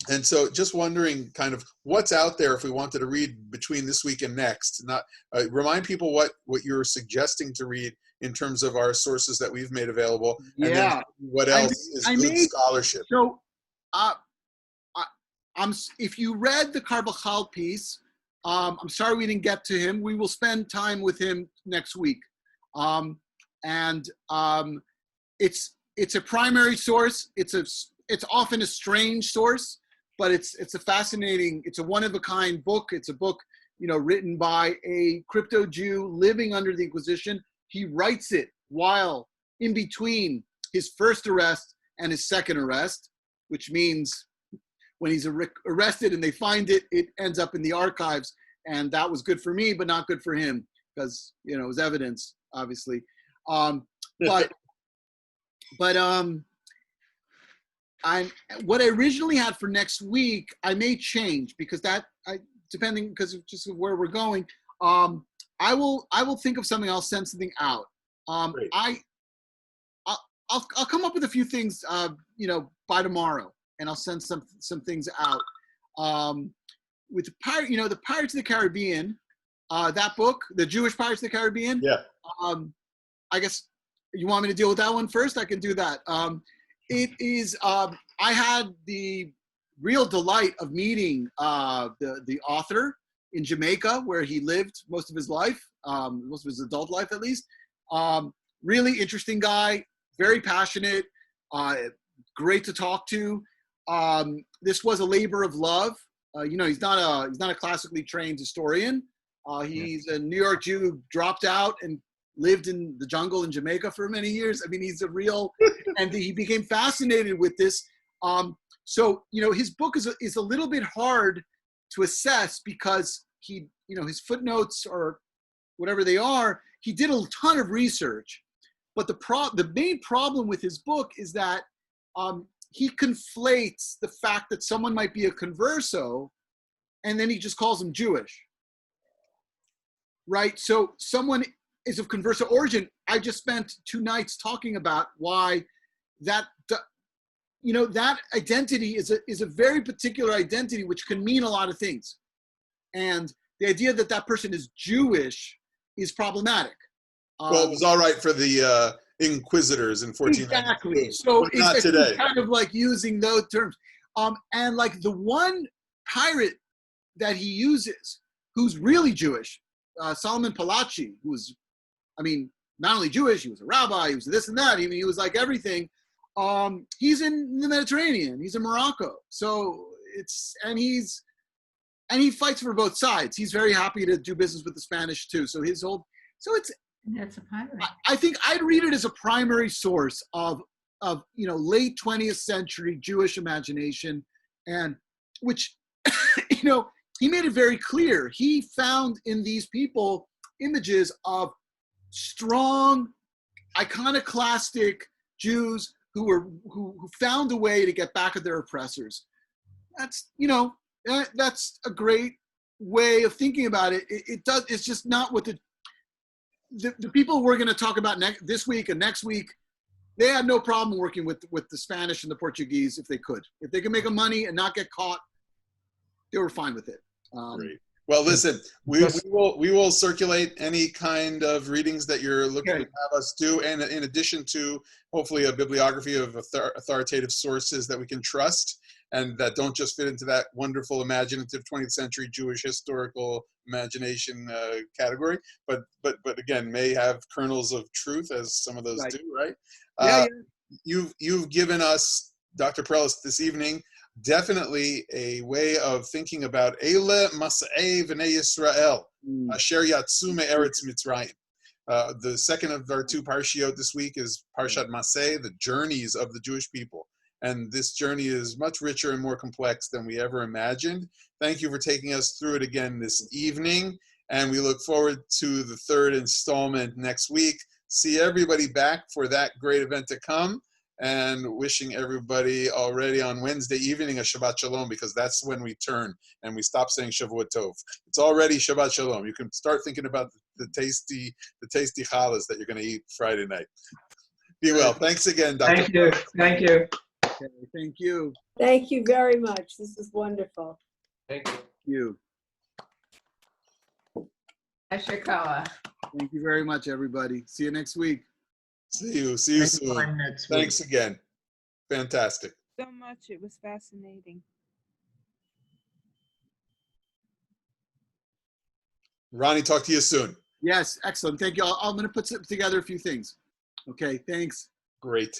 And so just wondering kind of what's out there if we wanted to read between this week and next. Not remind people what you're suggesting to read in terms of our sources that we've made available. And then what else is good scholarship? So if you read the Carvajal piece, I'm sorry we didn't get to him. We will spend time with him next week. It's a primary source. It's often a strange source, but it's a fascinating, it's a one-of-a-kind book. It's a book, written by a crypto Jew living under the Inquisition. He writes it while in between his first arrest and his second arrest, which means when he's arrested and they find it, it ends up in the archives. And that was good for me, but not good for him because, it was evidence, obviously. What I originally had for next week, I may change because depending because of just where we're going. I will think of something. I'll send something out. I'll come up with a few things, by tomorrow, and I'll send some things out. With the Pirates of the Caribbean, that book, the Jewish Pirates of the Caribbean. Yeah. I guess you want me to deal with that one first? I can do that. It is. I had the real delight of meeting the author in Jamaica, where he lived most of his life, most of his adult life at least. Really interesting guy, very passionate, great to talk to. This was a labor of love. He's not a classically trained historian. He's a New York Jew who dropped out and lived in the jungle in Jamaica for many years. I mean, he's a real, and he became fascinated with this. So his book is a little bit hard to assess because his footnotes or whatever they are, he did a ton of research. But the main problem with his book is that he conflates the fact that someone might be a converso, and then he just calls them Jewish, right? So someone is of converso origin. I just spent 2 nights talking about why that identity is a very particular identity, which can mean a lot of things. And the idea that that person is Jewish is problematic. Well, it was all right for the inquisitors in 1492. Exactly. So not today. It's kind of like using those terms. And like the one pirate that he uses, who's really Jewish, Solomon Palachi, who's, not only Jewish, he was a rabbi, he was this and that. He was like everything. He's in the Mediterranean. He's in Morocco. So he fights for both sides. He's very happy to do business with the Spanish too. So that's a pirate. I think I'd read it as a primary source of late 20th century Jewish imagination, and which, he made it very clear. He found in these people images of strong, iconoclastic Jews who found a way to get back at their oppressors. That's a great way of thinking about it. It's just not what the people we're going to talk about this week and next week. They had no problem working with the Spanish and the Portuguese if they could. If they could make money and not get caught, they were fine with it. Great. Well, listen, we will circulate any kind of readings that you're looking to have us do, and in addition to hopefully a bibliography of authoritative sources that we can trust and that don't just fit into that wonderful imaginative 20th century Jewish historical imagination category, but again may have kernels of truth, as some of those do, right? Yeah. You've given us, Dr. Perelis, this evening definitely a way of thinking about Eile Mas'ei V'nei Yisrael, Asher Yatsu Me'eretz Mitzrayim. The second of our two parshiot this week is Parshat Masei, the journeys of the Jewish people. And this journey is much richer and more complex than we ever imagined. Thank you for taking us through it again this evening. And we look forward to the third installment next week. See everybody back for that great event to come. And wishing everybody already on Wednesday evening a Shabbat Shalom, because that's when we turn and we stop saying Shavua Tov. It's already Shabbat Shalom. You can start thinking about the tasty challahs that you're going to eat Friday night. Be well. Thanks again, Dr. Thank you. Thank you. Okay, thank you. Thank you very much. This is wonderful. Thank you. Thank you. Ashikawa. Thank you very much, everybody. See you next week. See you soon. Thanks again. Fantastic. So much. It was fascinating. Ronnie, talk to you soon. Yes, excellent. Thank you. I'm going to put together a few things. Okay, thanks. Great.